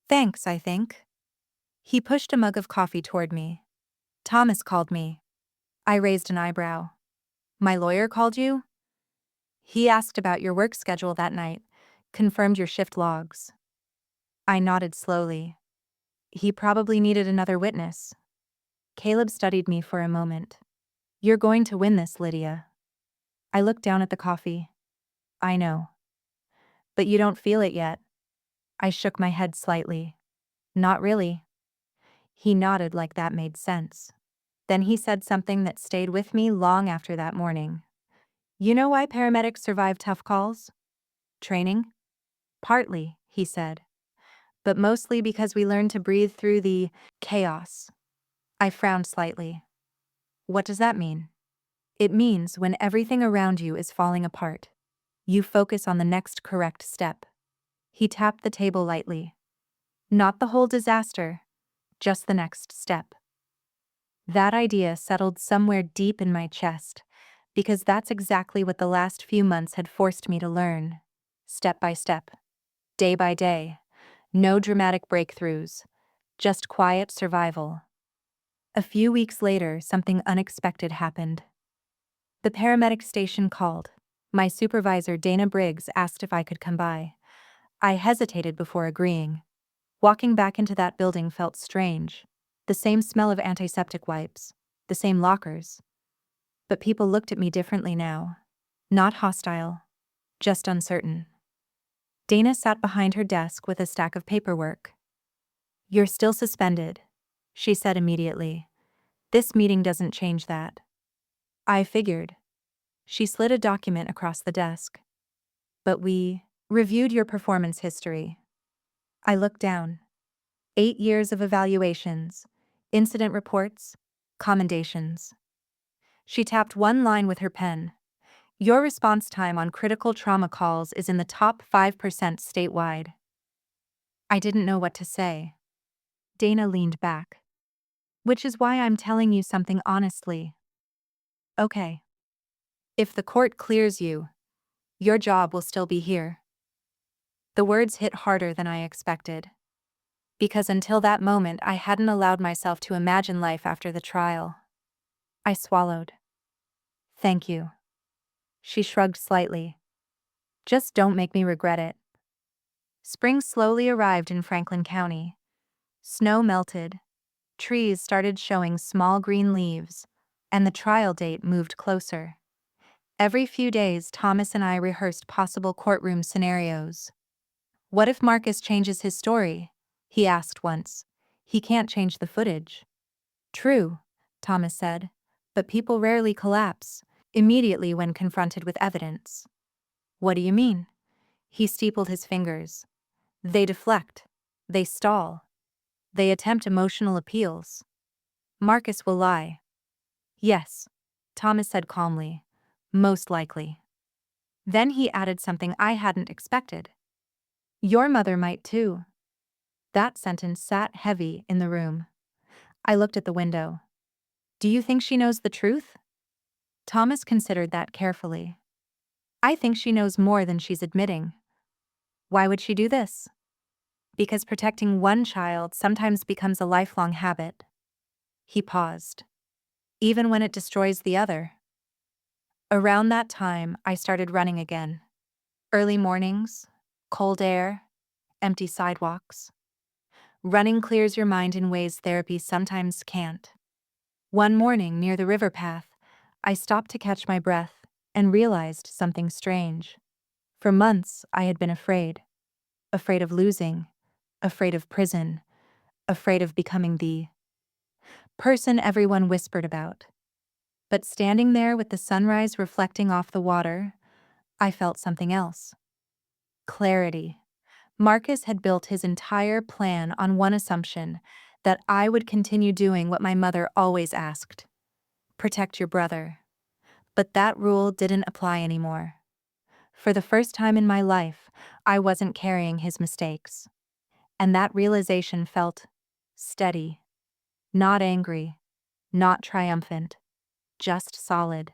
Speaker 1: "Thanks, I think." He pushed a mug of coffee toward me. "Thomas called me." I raised an eyebrow. "My lawyer called you?" "He asked about your work schedule that night, confirmed your shift logs." I nodded slowly. "He probably needed another witness." Caleb studied me for a moment. "You're going to win this, Lydia." I looked down at the coffee. "I know. But you don't feel it yet." I shook my head slightly. "Not really." He nodded like that made sense. Then he said something that stayed with me long after that morning. "You know why paramedics survive tough calls? Training?" "Partly," he said. "But mostly because we learn to breathe through the chaos." I frowned slightly. "What does that mean?" "It means when everything around you is falling apart, you focus on the next correct step." He tapped the table lightly. "Not the whole disaster, just the next step." That idea settled somewhere deep in my chest, because that's exactly what the last few months had forced me to learn. Step by step, day by day. No dramatic breakthroughs, just quiet survival. A few weeks later, something unexpected happened. The paramedic station called. My supervisor, Dana Briggs, asked if I could come by. I hesitated before agreeing. Walking back into that building felt strange. The same smell of antiseptic wipes, the same lockers. But people looked at me differently now. Not hostile, just uncertain. Dana sat behind her desk with a stack of paperwork. "You're still suspended," she said immediately. "This meeting doesn't change that." I figured. She slid a document across the desk. "But we reviewed your performance history." I looked down. 8 years of evaluations, incident reports, commendations. She tapped one line with her pen. Your response time on critical trauma calls is in the top 5% statewide. I didn't know what to say. Dana leaned back. Which is why I'm telling you something honestly. Okay. If the court clears you, your job will still be here. The words hit harder than I expected. Because until that moment, I hadn't allowed myself to imagine life after the trial. I swallowed. Thank you. She shrugged slightly. Just don't make me regret it. Spring slowly arrived in Franklin County. Snow melted. Trees started showing small green leaves, and the trial date moved closer. Every few days, Thomas and I rehearsed possible courtroom scenarios. What if Marcus changes his story? He asked once. He can't change the footage. True, Thomas said, but people rarely collapse immediately when confronted with evidence. What do you mean? He steepled his fingers. They deflect. They stall. They attempt emotional appeals. Marcus will lie. Yes, Thomas said calmly. Most likely. Then he added something I hadn't expected. Your mother might too. That sentence sat heavy in the room. I looked at the window. Do you think she knows the truth? Thomas considered that carefully. I think she knows more than she's admitting. Why would she do this? Because protecting one child sometimes becomes a lifelong habit. He paused. Even when it destroys the other. Around that time, I started running again. Early mornings, cold air, empty sidewalks. Running clears your mind in ways therapy sometimes can't. One morning near the river path, I stopped to catch my breath and realized something strange. For months, I had been afraid. Afraid of losing, afraid of prison, afraid of becoming the person everyone whispered about. But standing there with the sunrise reflecting off the water, I felt something else. Clarity. Marcus had built his entire plan on one assumption, that I would continue doing what my mother always asked. Protect your brother. But that rule didn't apply anymore. For the first time in my life, I wasn't carrying his mistakes. And that realization felt steady. Not angry. Not triumphant. Just solid.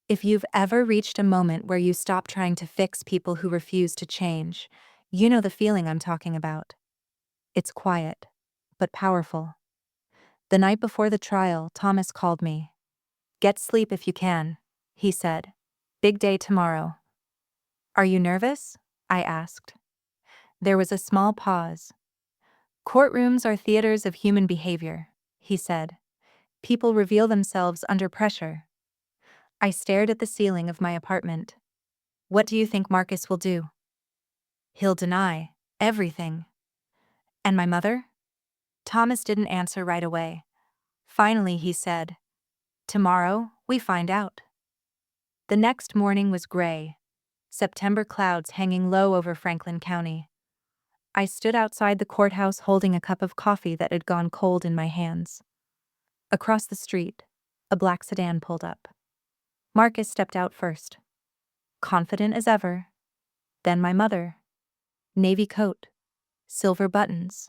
Speaker 1: If you've ever reached a moment where you stop trying to fix people who refuse to change, you know the feeling I'm talking about. It's quiet, but powerful. The night before the trial, Thomas called me. Get sleep if you can, he said. Big day tomorrow. Are you nervous? I asked. There was a small pause. Courtrooms are theaters of human behavior, he said. People reveal themselves under pressure. I stared at the ceiling of my apartment. What do you think Marcus will do? He'll deny everything. And my mother? Thomas didn't answer right away. Finally, he said, tomorrow, we find out. The next morning was gray, September clouds hanging low over Franklin County. I stood outside the courthouse holding a cup of coffee that had gone cold in my hands. Across the street, a black sedan pulled up. Marcus stepped out first. Confident as ever. Then my mother. Navy coat. Silver buttons.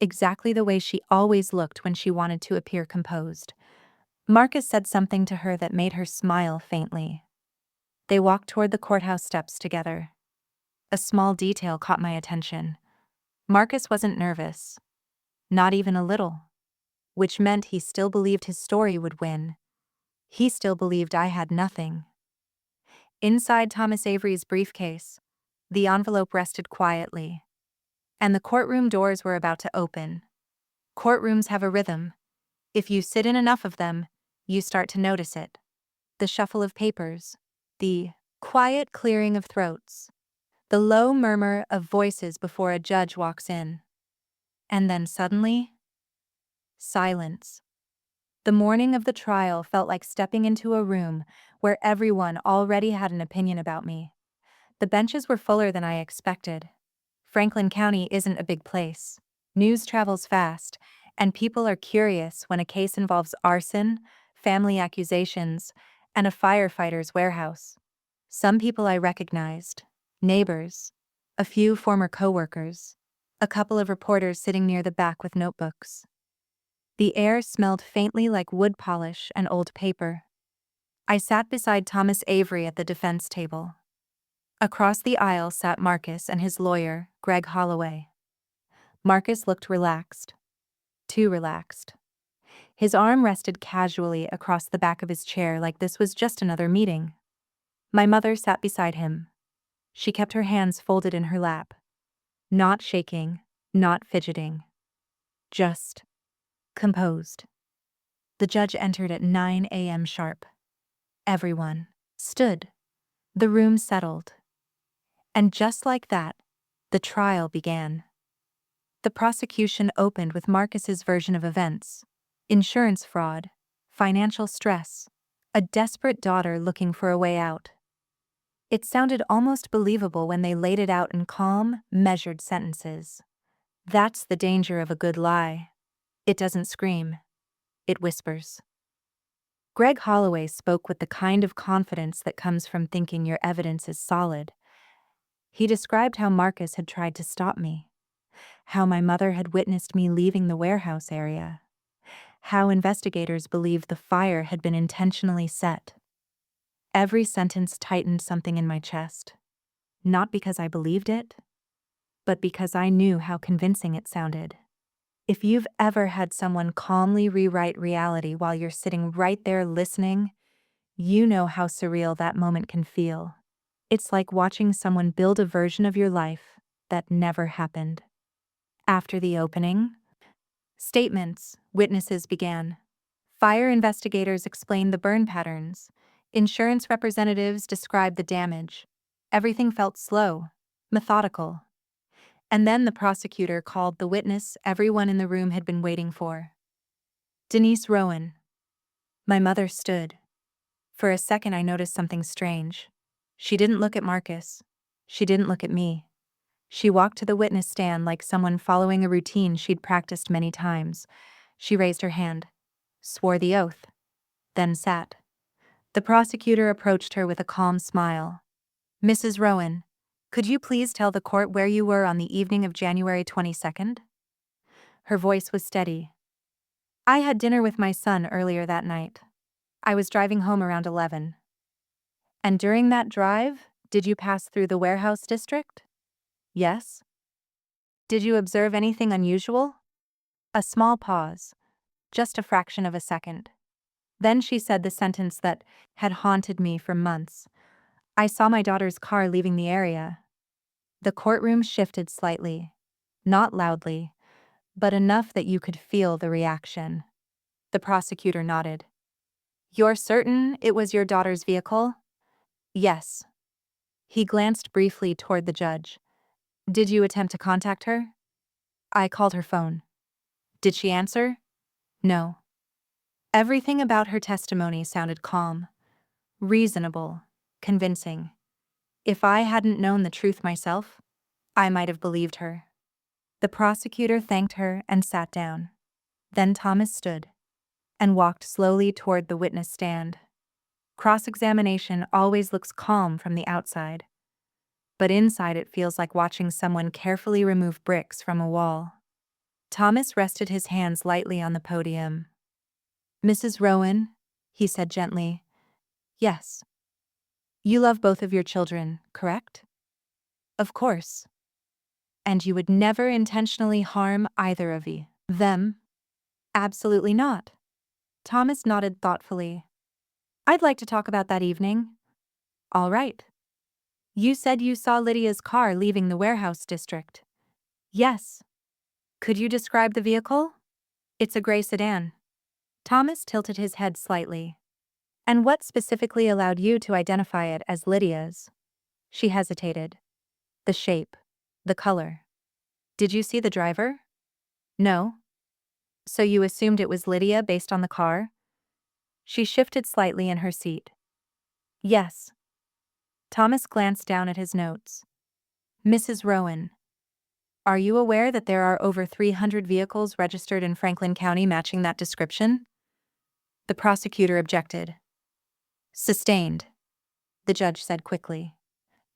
Speaker 1: Exactly the way she always looked when she wanted to appear composed. Marcus said something to her that made her smile faintly. They walked toward the courthouse steps together. A small detail caught my attention. Marcus wasn't nervous. Not even a little. Which meant he still believed his story would win. He still believed I had nothing. Inside Thomas Avery's briefcase, the envelope rested quietly. And the courtroom doors were about to open. Courtrooms have a rhythm. If you sit in enough of them, you start to notice it. The shuffle of papers, the quiet clearing of throats, the low murmur of voices before a judge walks in. And then suddenly, silence. The morning of the trial felt like stepping into a room where everyone already had an opinion about me. The benches were fuller than I expected. Franklin County isn't a big place. News travels fast, and people are curious when a case involves arson, family accusations, and a firefighter's warehouse. Some people I recognized, neighbors, a few former coworkers, a couple of reporters sitting near the back with notebooks. The air smelled faintly like wood polish and old paper. I sat beside Thomas Avery at the defense table. Across the aisle sat Marcus and his lawyer, Greg Holloway. Marcus looked relaxed. Too relaxed. His arm rested casually across the back of his chair like this was just another meeting. My mother sat beside him. She kept her hands folded in her lap. Not shaking, not fidgeting. Just composed. The judge entered at 9 a.m. sharp. Everyone stood. The room settled. And just like that, the trial began. The prosecution opened with Marcus's version of events: insurance fraud, financial stress, a desperate daughter looking for a way out. It sounded almost believable when they laid it out in calm, measured sentences. That's the danger of a good lie. It doesn't scream. It whispers. Greg Holloway spoke with the kind of confidence that comes from thinking your evidence is solid. He described how Marcus had tried to stop me, how my mother had witnessed me leaving the warehouse area, how investigators believed the fire had been intentionally set. Every sentence tightened something in my chest, not because I believed it, but because I knew how convincing it sounded. If you've ever had someone calmly rewrite reality while you're sitting right there listening, you know how surreal that moment can feel. It's like watching someone build a version of your life that never happened. After the opening statements, witnesses began. Fire investigators explained the burn patterns. Insurance representatives described the damage. Everything felt slow, methodical. And then the prosecutor called the witness everyone in the room had been waiting for. Denise Rowan. My mother stood. For a second I noticed something strange. She didn't look at Marcus. She didn't look at me. She walked to the witness stand like someone following a routine she'd practiced many times. She raised her hand, swore the oath, then sat. The prosecutor approached her with a calm smile. Mrs. Rowan, could you please tell the court where you were on the evening of January 22nd? Her voice was steady. I had dinner with my son earlier that night. I was driving home around 11. And during that drive, did you pass through the warehouse district? Yes. Did you observe anything unusual? A small pause, just a fraction of a second. Then she said the sentence that had haunted me for months. I saw my daughter's car leaving the area. The courtroom shifted slightly, not loudly, but enough that you could feel the reaction. The prosecutor nodded. You're certain it was your daughter's vehicle? Yes. He glanced briefly toward the judge. Did you attempt to contact her? I called her phone. Did she answer? No. Everything about her testimony sounded calm, reasonable, convincing. If I hadn't known the truth myself, I might have believed her. The prosecutor thanked her and sat down. Then Thomas stood and walked slowly toward the witness stand. Cross-examination always looks calm from the outside, but inside it feels like watching someone carefully remove bricks from a wall. Thomas rested his hands lightly on the podium. Mrs. Rowan, he said gently. Yes. You love both of your children, correct? Of course. And you would never intentionally harm either of them? Absolutely not. Thomas nodded thoughtfully. I'd like to talk about that evening. All right. You said you saw Lydia's car leaving the warehouse district. Yes. Could you describe the vehicle? It's a gray sedan. Thomas tilted his head slightly. And what specifically allowed you to identify it as Lydia's? She hesitated. The shape. The color. Did you see the driver? No. So you assumed it was Lydia based on the car? She shifted slightly in her seat. Yes. Thomas glanced down at his notes. Mrs. Rowan. Are you aware that there are over 300 vehicles registered in Franklin County matching that description? The prosecutor objected. Sustained, the judge said quickly.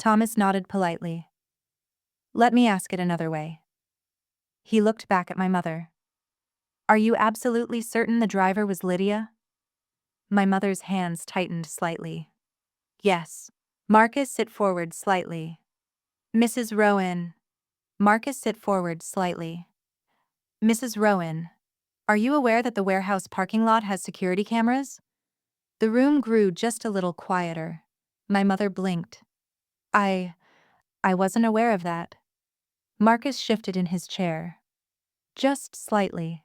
Speaker 1: Thomas nodded politely. Let me ask it another way. He looked back at my mother. Are you absolutely certain the driver was Lydia? My mother's hands tightened slightly. Yes. Marcus, sit forward slightly. Mrs. Rowan. Marcus, sit forward slightly. Mrs. Rowan, are you aware that the warehouse parking lot has security cameras? The room grew just a little quieter. My mother blinked. I wasn't aware of that. Marcus shifted in his chair. Just slightly.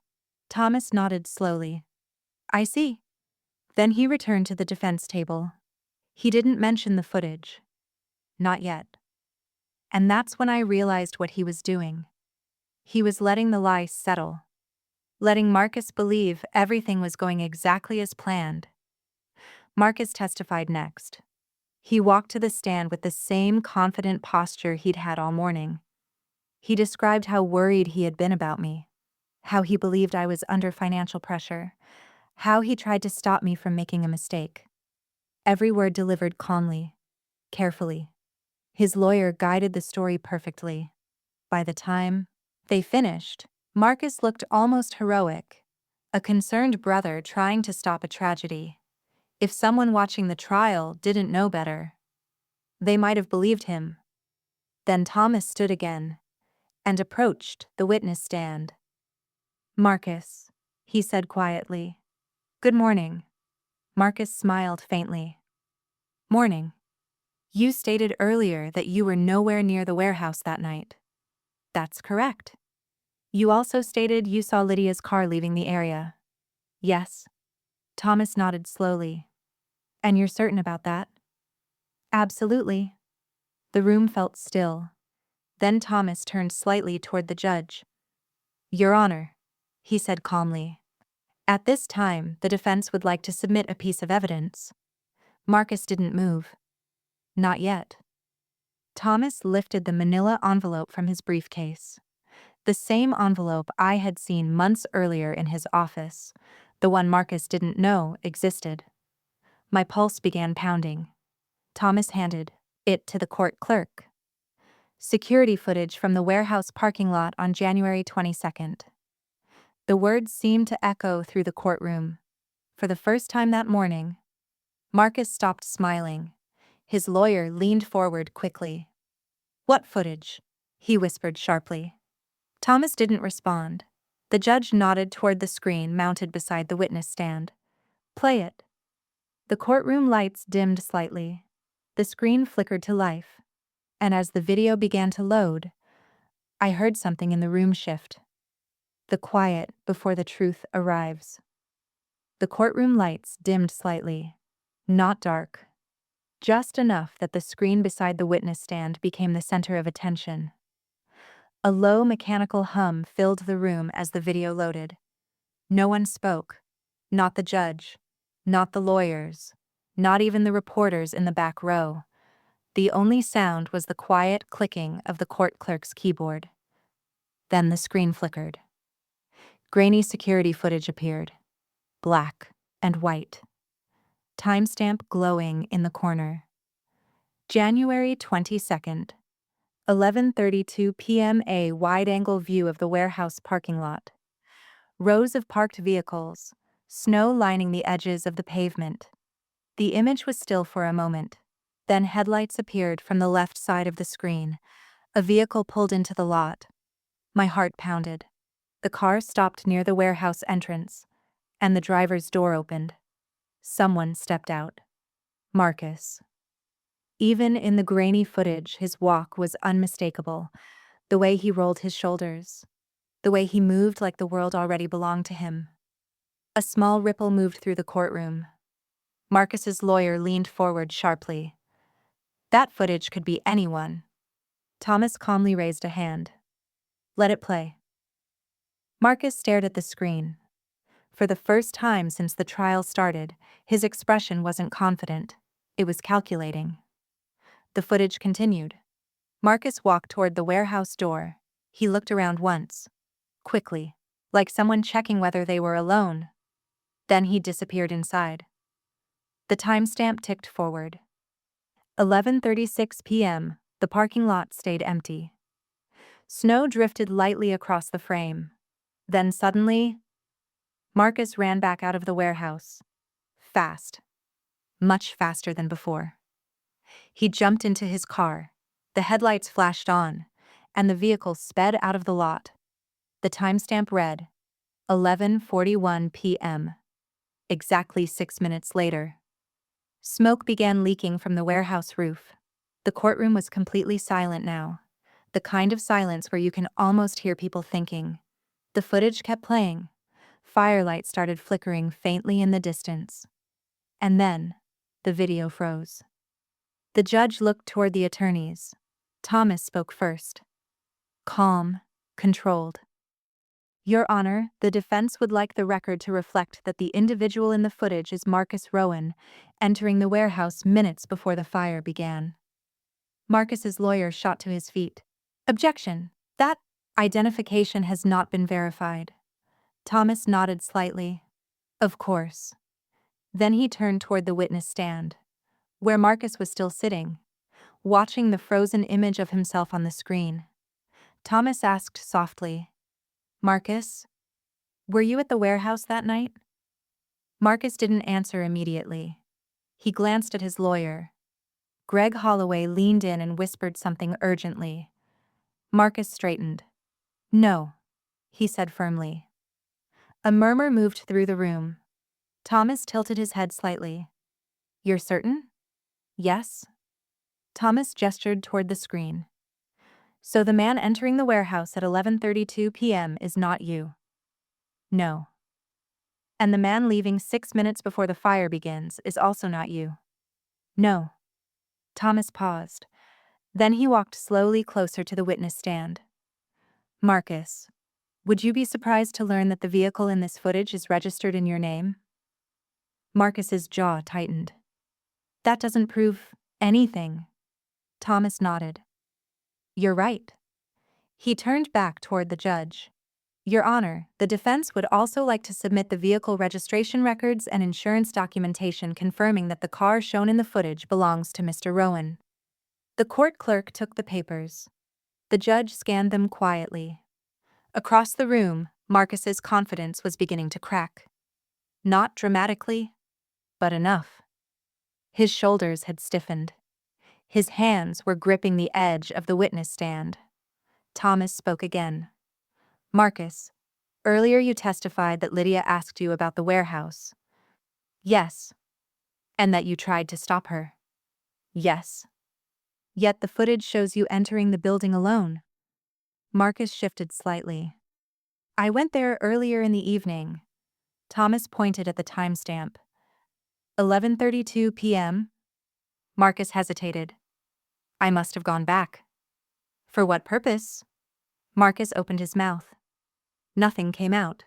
Speaker 1: Thomas nodded slowly. I see. Then he returned to the defense table. He didn't mention the footage. Not yet. And that's when I realized what he was doing. He was letting the lie settle. Letting Marcus believe everything was going exactly as planned. Marcus testified next. He walked to the stand with the same confident posture he'd had all morning. He described how worried he had been about me, how he believed I was under financial pressure, how he tried to stop me from making a mistake. Every word delivered calmly, carefully. His lawyer guided the story perfectly. By the time they finished, Marcus looked almost heroic, a concerned brother trying to stop a tragedy. If someone watching the trial didn't know better, they might have believed him. Then Thomas stood again and approached the witness stand. Marcus, he said quietly. Good morning. Marcus smiled faintly. Morning. You stated earlier that you were nowhere near the warehouse that night. That's correct. You also stated you saw Lydia's car leaving the area. Yes. Thomas nodded slowly. And you're certain about that? Absolutely. The room felt still. Then Thomas turned slightly toward the judge. Your Honor, he said calmly. At this time, the defense would like to submit a piece of evidence. Marcus didn't move. Not yet. Thomas lifted the manila envelope from his briefcase. The same envelope I had seen months earlier in his office, the one Marcus didn't know existed. My pulse began pounding. Thomas handed it to the court clerk. Security footage from the warehouse parking lot on January 22nd. The words seemed to echo through the courtroom. For the first time that morning, Marcus stopped smiling. His lawyer leaned forward quickly. What footage? He whispered sharply. Thomas didn't respond. The judge nodded toward the screen mounted beside the witness stand. Play it. The courtroom lights dimmed slightly. The screen flickered to life. And as the video began to load, I heard something in the room shift. The quiet before the truth arrives. The courtroom lights dimmed slightly. Not dark. Just enough that the screen beside the witness stand became the center of attention. A low mechanical hum filled the room as the video loaded. No one spoke. Not the judge. Not the lawyers. Not even the reporters in the back row. The only sound was the quiet clicking of the court clerk's keyboard. Then the screen flickered. Grainy security footage appeared. Black and white. Timestamp glowing in the corner. January 22nd, 11:32 p.m. A wide-angle view of the warehouse parking lot. Rows of parked vehicles, snow lining the edges of the pavement. The image was still for a moment. Then headlights appeared from the left side of the screen. A vehicle pulled into the lot. My heart pounded. The car stopped near the warehouse entrance, and the driver's door opened. Someone stepped out. Marcus. Even in the grainy footage, his walk was unmistakable. The way he rolled his shoulders. The way he moved like the world already belonged to him. A small ripple moved through the courtroom. Marcus's lawyer leaned forward sharply. That footage could be anyone. Thomas calmly raised a hand. Let it play. Marcus stared at the screen. For the first time since the trial started, his expression wasn't confident. It was calculating. The footage continued. Marcus walked toward the warehouse door. He looked around once, quickly, like someone checking whether they were alone. Then he disappeared inside. The timestamp ticked forward. 11:36 p.m. The parking lot stayed empty. Snow drifted lightly across the frame. Then suddenly, Marcus ran back out of the warehouse. Fast. Much faster than before. He jumped into his car. The headlights flashed on, and the vehicle sped out of the lot. The timestamp read 11:41 p.m. Exactly 6 minutes later. Smoke began leaking from the warehouse roof. The courtroom was completely silent now. The kind of silence where you can almost hear people thinking. The footage kept playing. Firelight started flickering faintly in the distance. And then, the video froze. The judge looked toward the attorneys. Thomas spoke first. Calm, controlled. Your Honor, the defense would like the record to reflect that the individual in the footage is Marcus Rowan, entering the warehouse minutes before the fire began. Marcus's lawyer shot to his feet. Objection. That identification has not been verified. Thomas nodded slightly. Of course. Then he turned toward the witness stand, where Marcus was still sitting, watching the frozen image of himself on the screen. Thomas asked softly, Marcus, were you at the warehouse that night? Marcus didn't answer immediately. He glanced at his lawyer. Greg Holloway leaned in and whispered something urgently. Marcus straightened. No, he said firmly. A murmur moved through the room. Thomas tilted his head slightly. You're certain? Yes. Thomas gestured toward the screen. So the man entering the warehouse at 11:32 p.m. is not you? No. And the man leaving 6 minutes before the fire begins is also not you? No. Thomas paused. Then he walked slowly closer to the witness stand. Marcus, would you be surprised to learn that the vehicle in this footage is registered in your name? Marcus's jaw tightened. That doesn't prove anything. Thomas nodded. You're right. He turned back toward the judge. Your Honor, the defense would also like to submit the vehicle registration records and insurance documentation confirming that the car shown in the footage belongs to Mr. Rowan. The court clerk took the papers. The judge scanned them quietly. Across the room, Marcus's confidence was beginning to crack. Not dramatically, but enough. His shoulders had stiffened. His hands were gripping the edge of the witness stand. Thomas spoke again. Marcus, earlier you testified that Lydia asked you about the warehouse. Yes. And that you tried to stop her. Yes. Yet the footage shows you entering the building alone. Marcus shifted slightly. I went there earlier in the evening. Thomas pointed at the timestamp. 11:32 p.m. Marcus hesitated. I must have gone back. For what purpose? Marcus opened his mouth. Nothing came out.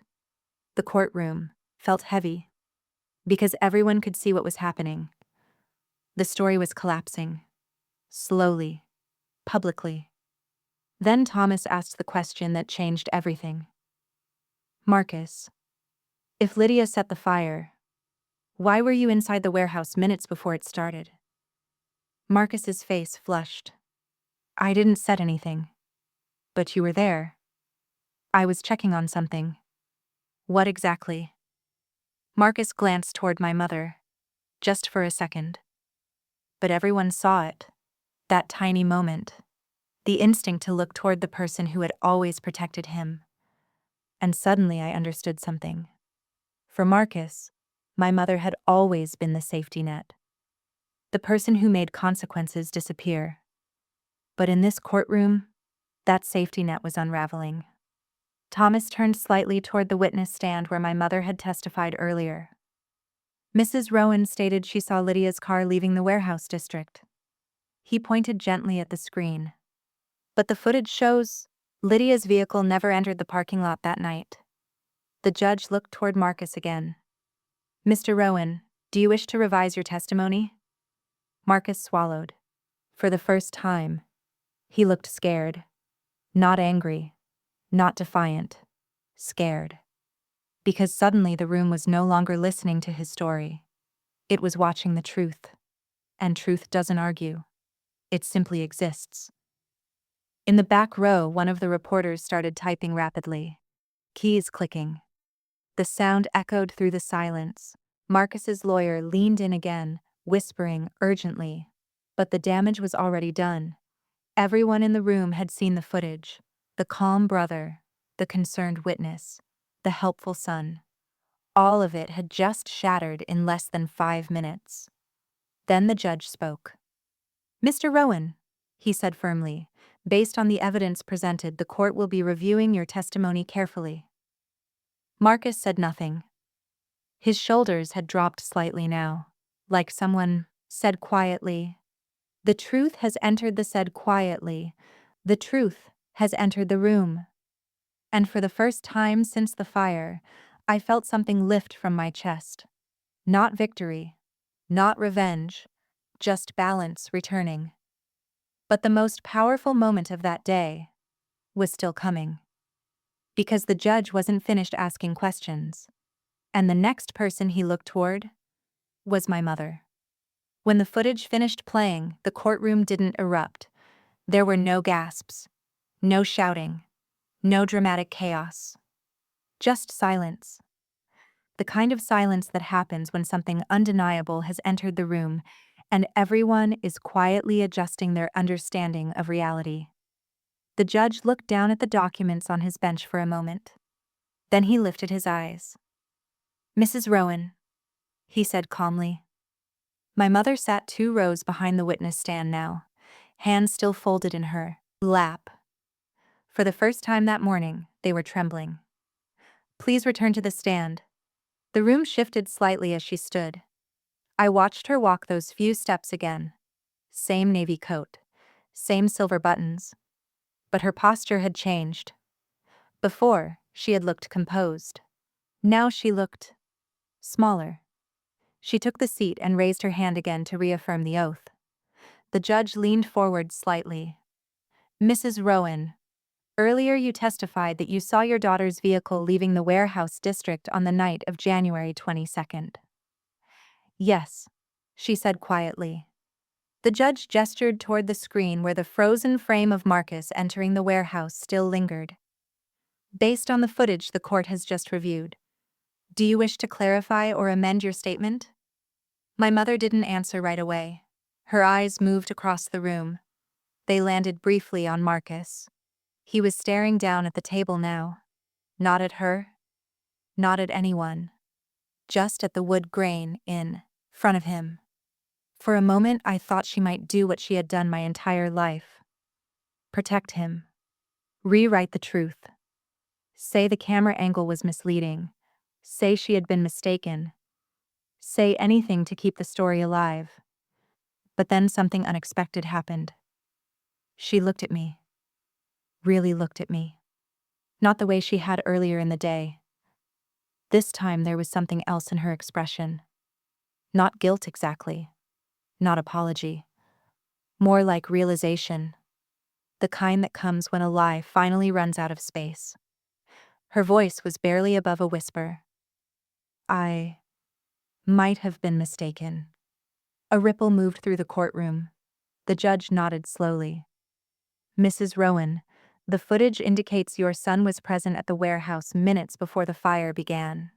Speaker 1: The courtroom felt heavy, because everyone could see what was happening. The story was collapsing. Slowly. Publicly. Then Thomas asked the question that changed everything. Marcus, if Lydia set the fire, why were you inside the warehouse minutes before it started? Marcus's face flushed. I didn't set anything. But you were there. I was checking on something. What exactly? Marcus glanced toward my mother, just for a second. But everyone saw it, that tiny moment, the instinct to look toward the person who had always protected him. And suddenly I understood something. For Marcus, my mother had always been the safety net. The person who made consequences disappear. But in this courtroom, that safety net was unraveling. Thomas turned slightly toward the witness stand where my mother had testified earlier. Mrs. Rowan stated she saw Lydia's car leaving the warehouse district. He pointed gently at the screen. But the footage shows Lydia's vehicle never entered the parking lot that night. The judge looked toward Marcus again. Mr. Rowan, do you wish to revise your testimony? Marcus swallowed. For the first time, he looked scared. Not angry, Not defiant. Scared. Because suddenly the room was no longer listening to his story. It was watching the truth. And truth doesn't argue. It simply exists. In the back row, one of the reporters started typing rapidly. Keys clicking. The sound echoed through the silence. Marcus's lawyer leaned in again, whispering urgently. But the damage was already done. Everyone in the room had seen the footage. The calm brother, the concerned witness, the helpful son. All of it had just shattered in less than 5 minutes. Then the judge spoke. "Mr. Rowan," he said firmly, "based on the evidence presented, the court will be reviewing your testimony carefully." Marcus said nothing. His shoulders had dropped slightly now, like someone said quietly. The truth has entered the said quietly. The truth has entered the room. And for the first time since the fire, I felt something lift from my chest. Not victory, not revenge, just balance returning. But the most powerful moment of that day was still coming. Because the judge wasn't finished asking questions. And the next person he looked toward was my mother. When the footage finished playing, the courtroom didn't erupt. There were no gasps, no shouting, no dramatic chaos. Just silence. The kind of silence that happens when something undeniable has entered the room and everyone is quietly adjusting their understanding of reality. The judge looked down at the documents on his bench for a moment. Then he lifted his eyes. "Mrs. Rowan," he said calmly. My mother sat 2 rows behind the witness stand now, hands still folded in her lap. For the first time that morning, they were trembling. "Please return to the stand." The room shifted slightly as she stood. I watched her walk those few steps again. Same navy coat, same silver buttons. But her posture had changed. Before, she had looked composed. Now she looked smaller. She took the seat and raised her hand again to reaffirm the oath. The judge leaned forward slightly. "Mrs. Rowan, earlier you testified that you saw your daughter's vehicle leaving the warehouse district on the night of January 22nd. "Yes," she said quietly. The judge gestured toward the screen where the frozen frame of Marcus entering the warehouse still lingered. "Based on the footage the court has just reviewed, do you wish to clarify or amend your statement?" My mother didn't answer right away. Her eyes moved across the room. They landed briefly on Marcus. He was staring down at the table now. Not at her. Not at anyone. Just at the wood grain in front of him. For a moment I thought she might do what she had done my entire life. Protect him. Rewrite the truth. Say the camera angle was misleading. Say she had been mistaken. Say anything to keep the story alive. But then something unexpected happened. She looked at me. Really looked at me. Not the way she had earlier in the day. This time there was something else in her expression. Not guilt exactly. Not apology. More like realization. The kind that comes when a lie finally runs out of space. Her voice was barely above a whisper. "I might have been mistaken." A ripple moved through the courtroom. The judge nodded slowly. "Mrs. Rowan, the footage indicates your son was present at the warehouse minutes before the fire began."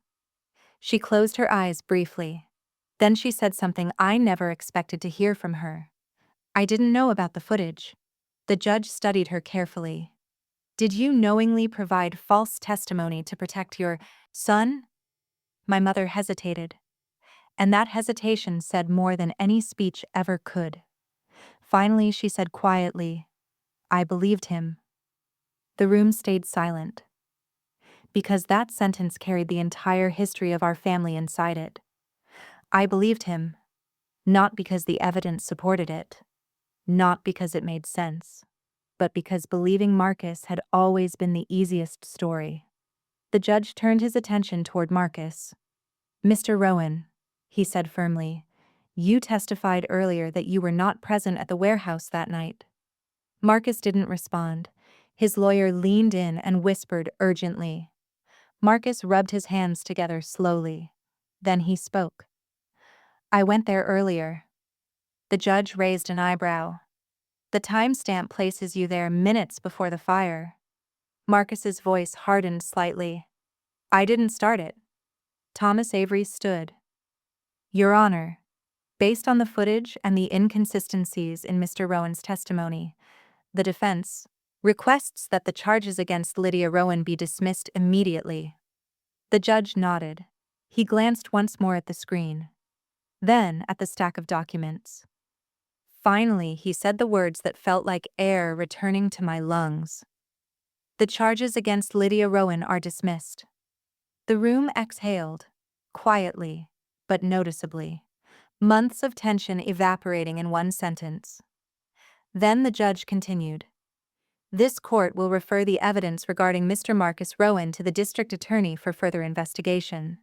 Speaker 1: She closed her eyes briefly. Then she said something I never expected to hear from her. "I didn't know about the footage." The judge studied her carefully. "Did you knowingly provide false testimony to protect your son?" My mother hesitated. And that hesitation said more than any speech ever could. Finally, she said quietly, "I believed him." The room stayed silent. Because that sentence carried the entire history of our family inside it. I believed him. Not because the evidence supported it. Not because it made sense. But because believing Marcus had always been the easiest story. The judge turned his attention toward Marcus. "Mr. Rowan," he said firmly, "you testified earlier that you were not present at the warehouse that night." Marcus didn't respond. His lawyer leaned in and whispered urgently. Marcus rubbed his hands together slowly. Then he spoke. "I went there earlier." The judge raised an eyebrow. "The timestamp places you there minutes before the fire." Marcus's voice hardened slightly. "I didn't start it." Thomas Avery stood. "Your Honor, based on the footage and the inconsistencies in Mr. Rowan's testimony, the defense requests that the charges against Lydia Rowan be dismissed immediately." The judge nodded. He glanced once more at the screen, then at the stack of documents. Finally, he said the words that felt like air returning to my lungs. "The charges against Lydia Rowan are dismissed." The room exhaled, quietly, but noticeably. Months of tension evaporating in one sentence. Then the judge continued. "This court will refer the evidence regarding Mr. Marcus Rowan to the district attorney for further investigation."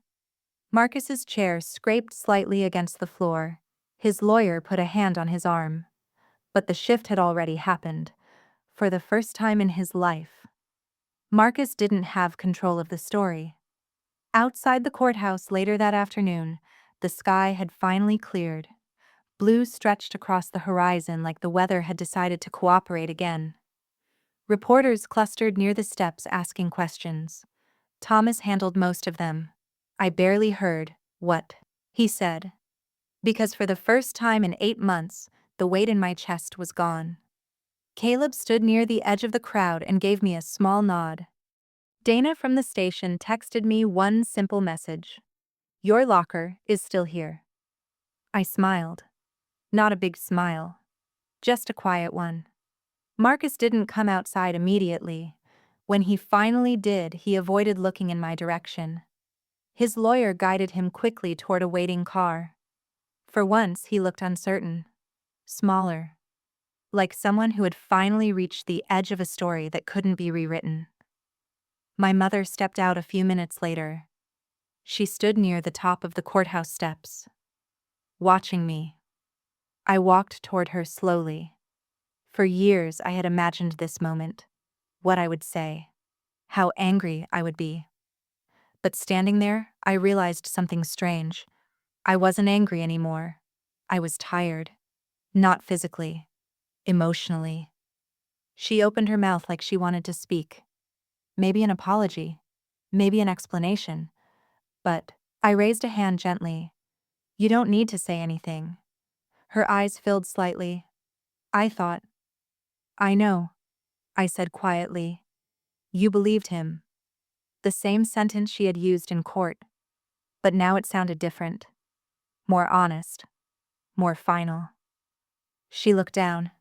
Speaker 1: Marcus's chair scraped slightly against the floor. His lawyer put a hand on his arm. But the shift had already happened. For the first time in his life, Marcus didn't have control of the story. Outside the courthouse later that afternoon, the sky had finally cleared. Blue stretched across the horizon like the weather had decided to cooperate again. Reporters clustered near the steps asking questions. Thomas handled most of them. I barely heard what he said, because for the first time in 8 months, the weight in my chest was gone. Caleb stood near the edge of the crowd and gave me a small nod. Dana from the station texted me one simple message. "Your locker is still here." I smiled. Not a big smile, just a quiet one. Marcus didn't come outside immediately. When he finally did, he avoided looking in my direction. His lawyer guided him quickly toward a waiting car. For once, he looked uncertain, smaller, like someone who had finally reached the edge of a story that couldn't be rewritten. My mother stepped out a few minutes later. She stood near the top of the courthouse steps, watching me. I walked toward her slowly. For years, I had imagined this moment, what I would say, how angry I would be. But standing there, I realized something strange. I wasn't angry anymore. I was tired. Not physically, emotionally. She opened her mouth like she wanted to speak. Maybe an apology, maybe an explanation. But I raised a hand gently. "You don't need to say anything." Her eyes filled slightly. I thought, "I know," I said quietly. "You believed him." The same sentence she had used in court. But now it sounded different. More honest. More final. She looked down.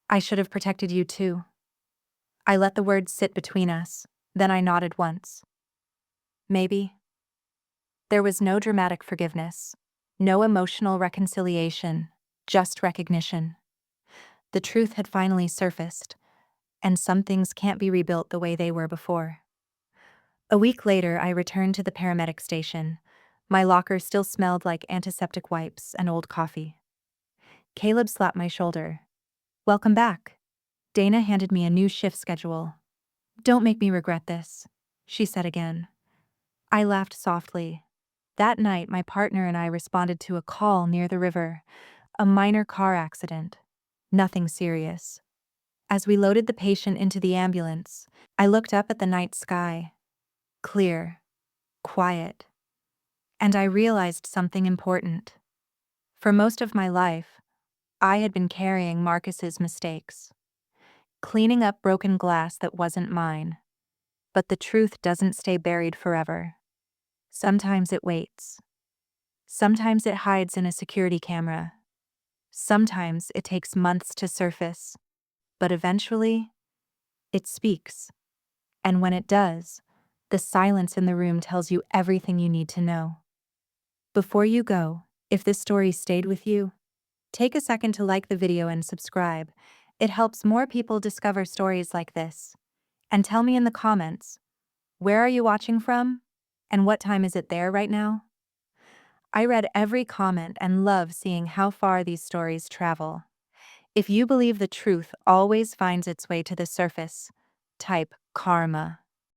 Speaker 1: "I should have protected you too." I let the words sit between us, then I nodded once. Maybe. There was no dramatic forgiveness, no emotional reconciliation, just recognition. The truth had finally surfaced, and some things can't be rebuilt the way they were before. A week later, I returned to the paramedic station. My locker still smelled like antiseptic wipes and old coffee. Caleb slapped my shoulder. "Welcome back." Dana handed me a new shift schedule. "Don't make me regret this," she said again. I laughed softly. That night, my partner and I responded to a call near the river, a minor car accident. Nothing serious. As we loaded the patient into the ambulance, I looked up at the night sky. Clear. Quiet. And I realized something important. For most of my life, I had been carrying Marcus's mistakes, cleaning up broken glass that wasn't mine. But the truth doesn't stay buried forever. Sometimes it waits. Sometimes it hides in a security camera. Sometimes it takes months to surface. But eventually, it speaks. And when it does, the silence in the room tells you everything you need to know. Before you go, if this story stayed with you, take a second to like the video and subscribe. It helps more people discover stories like this. And tell me in the comments, where are you watching from? And what time is it there right now? I read every comment and love seeing how far these stories travel. If you believe the truth always finds its way to the surface, Type karma.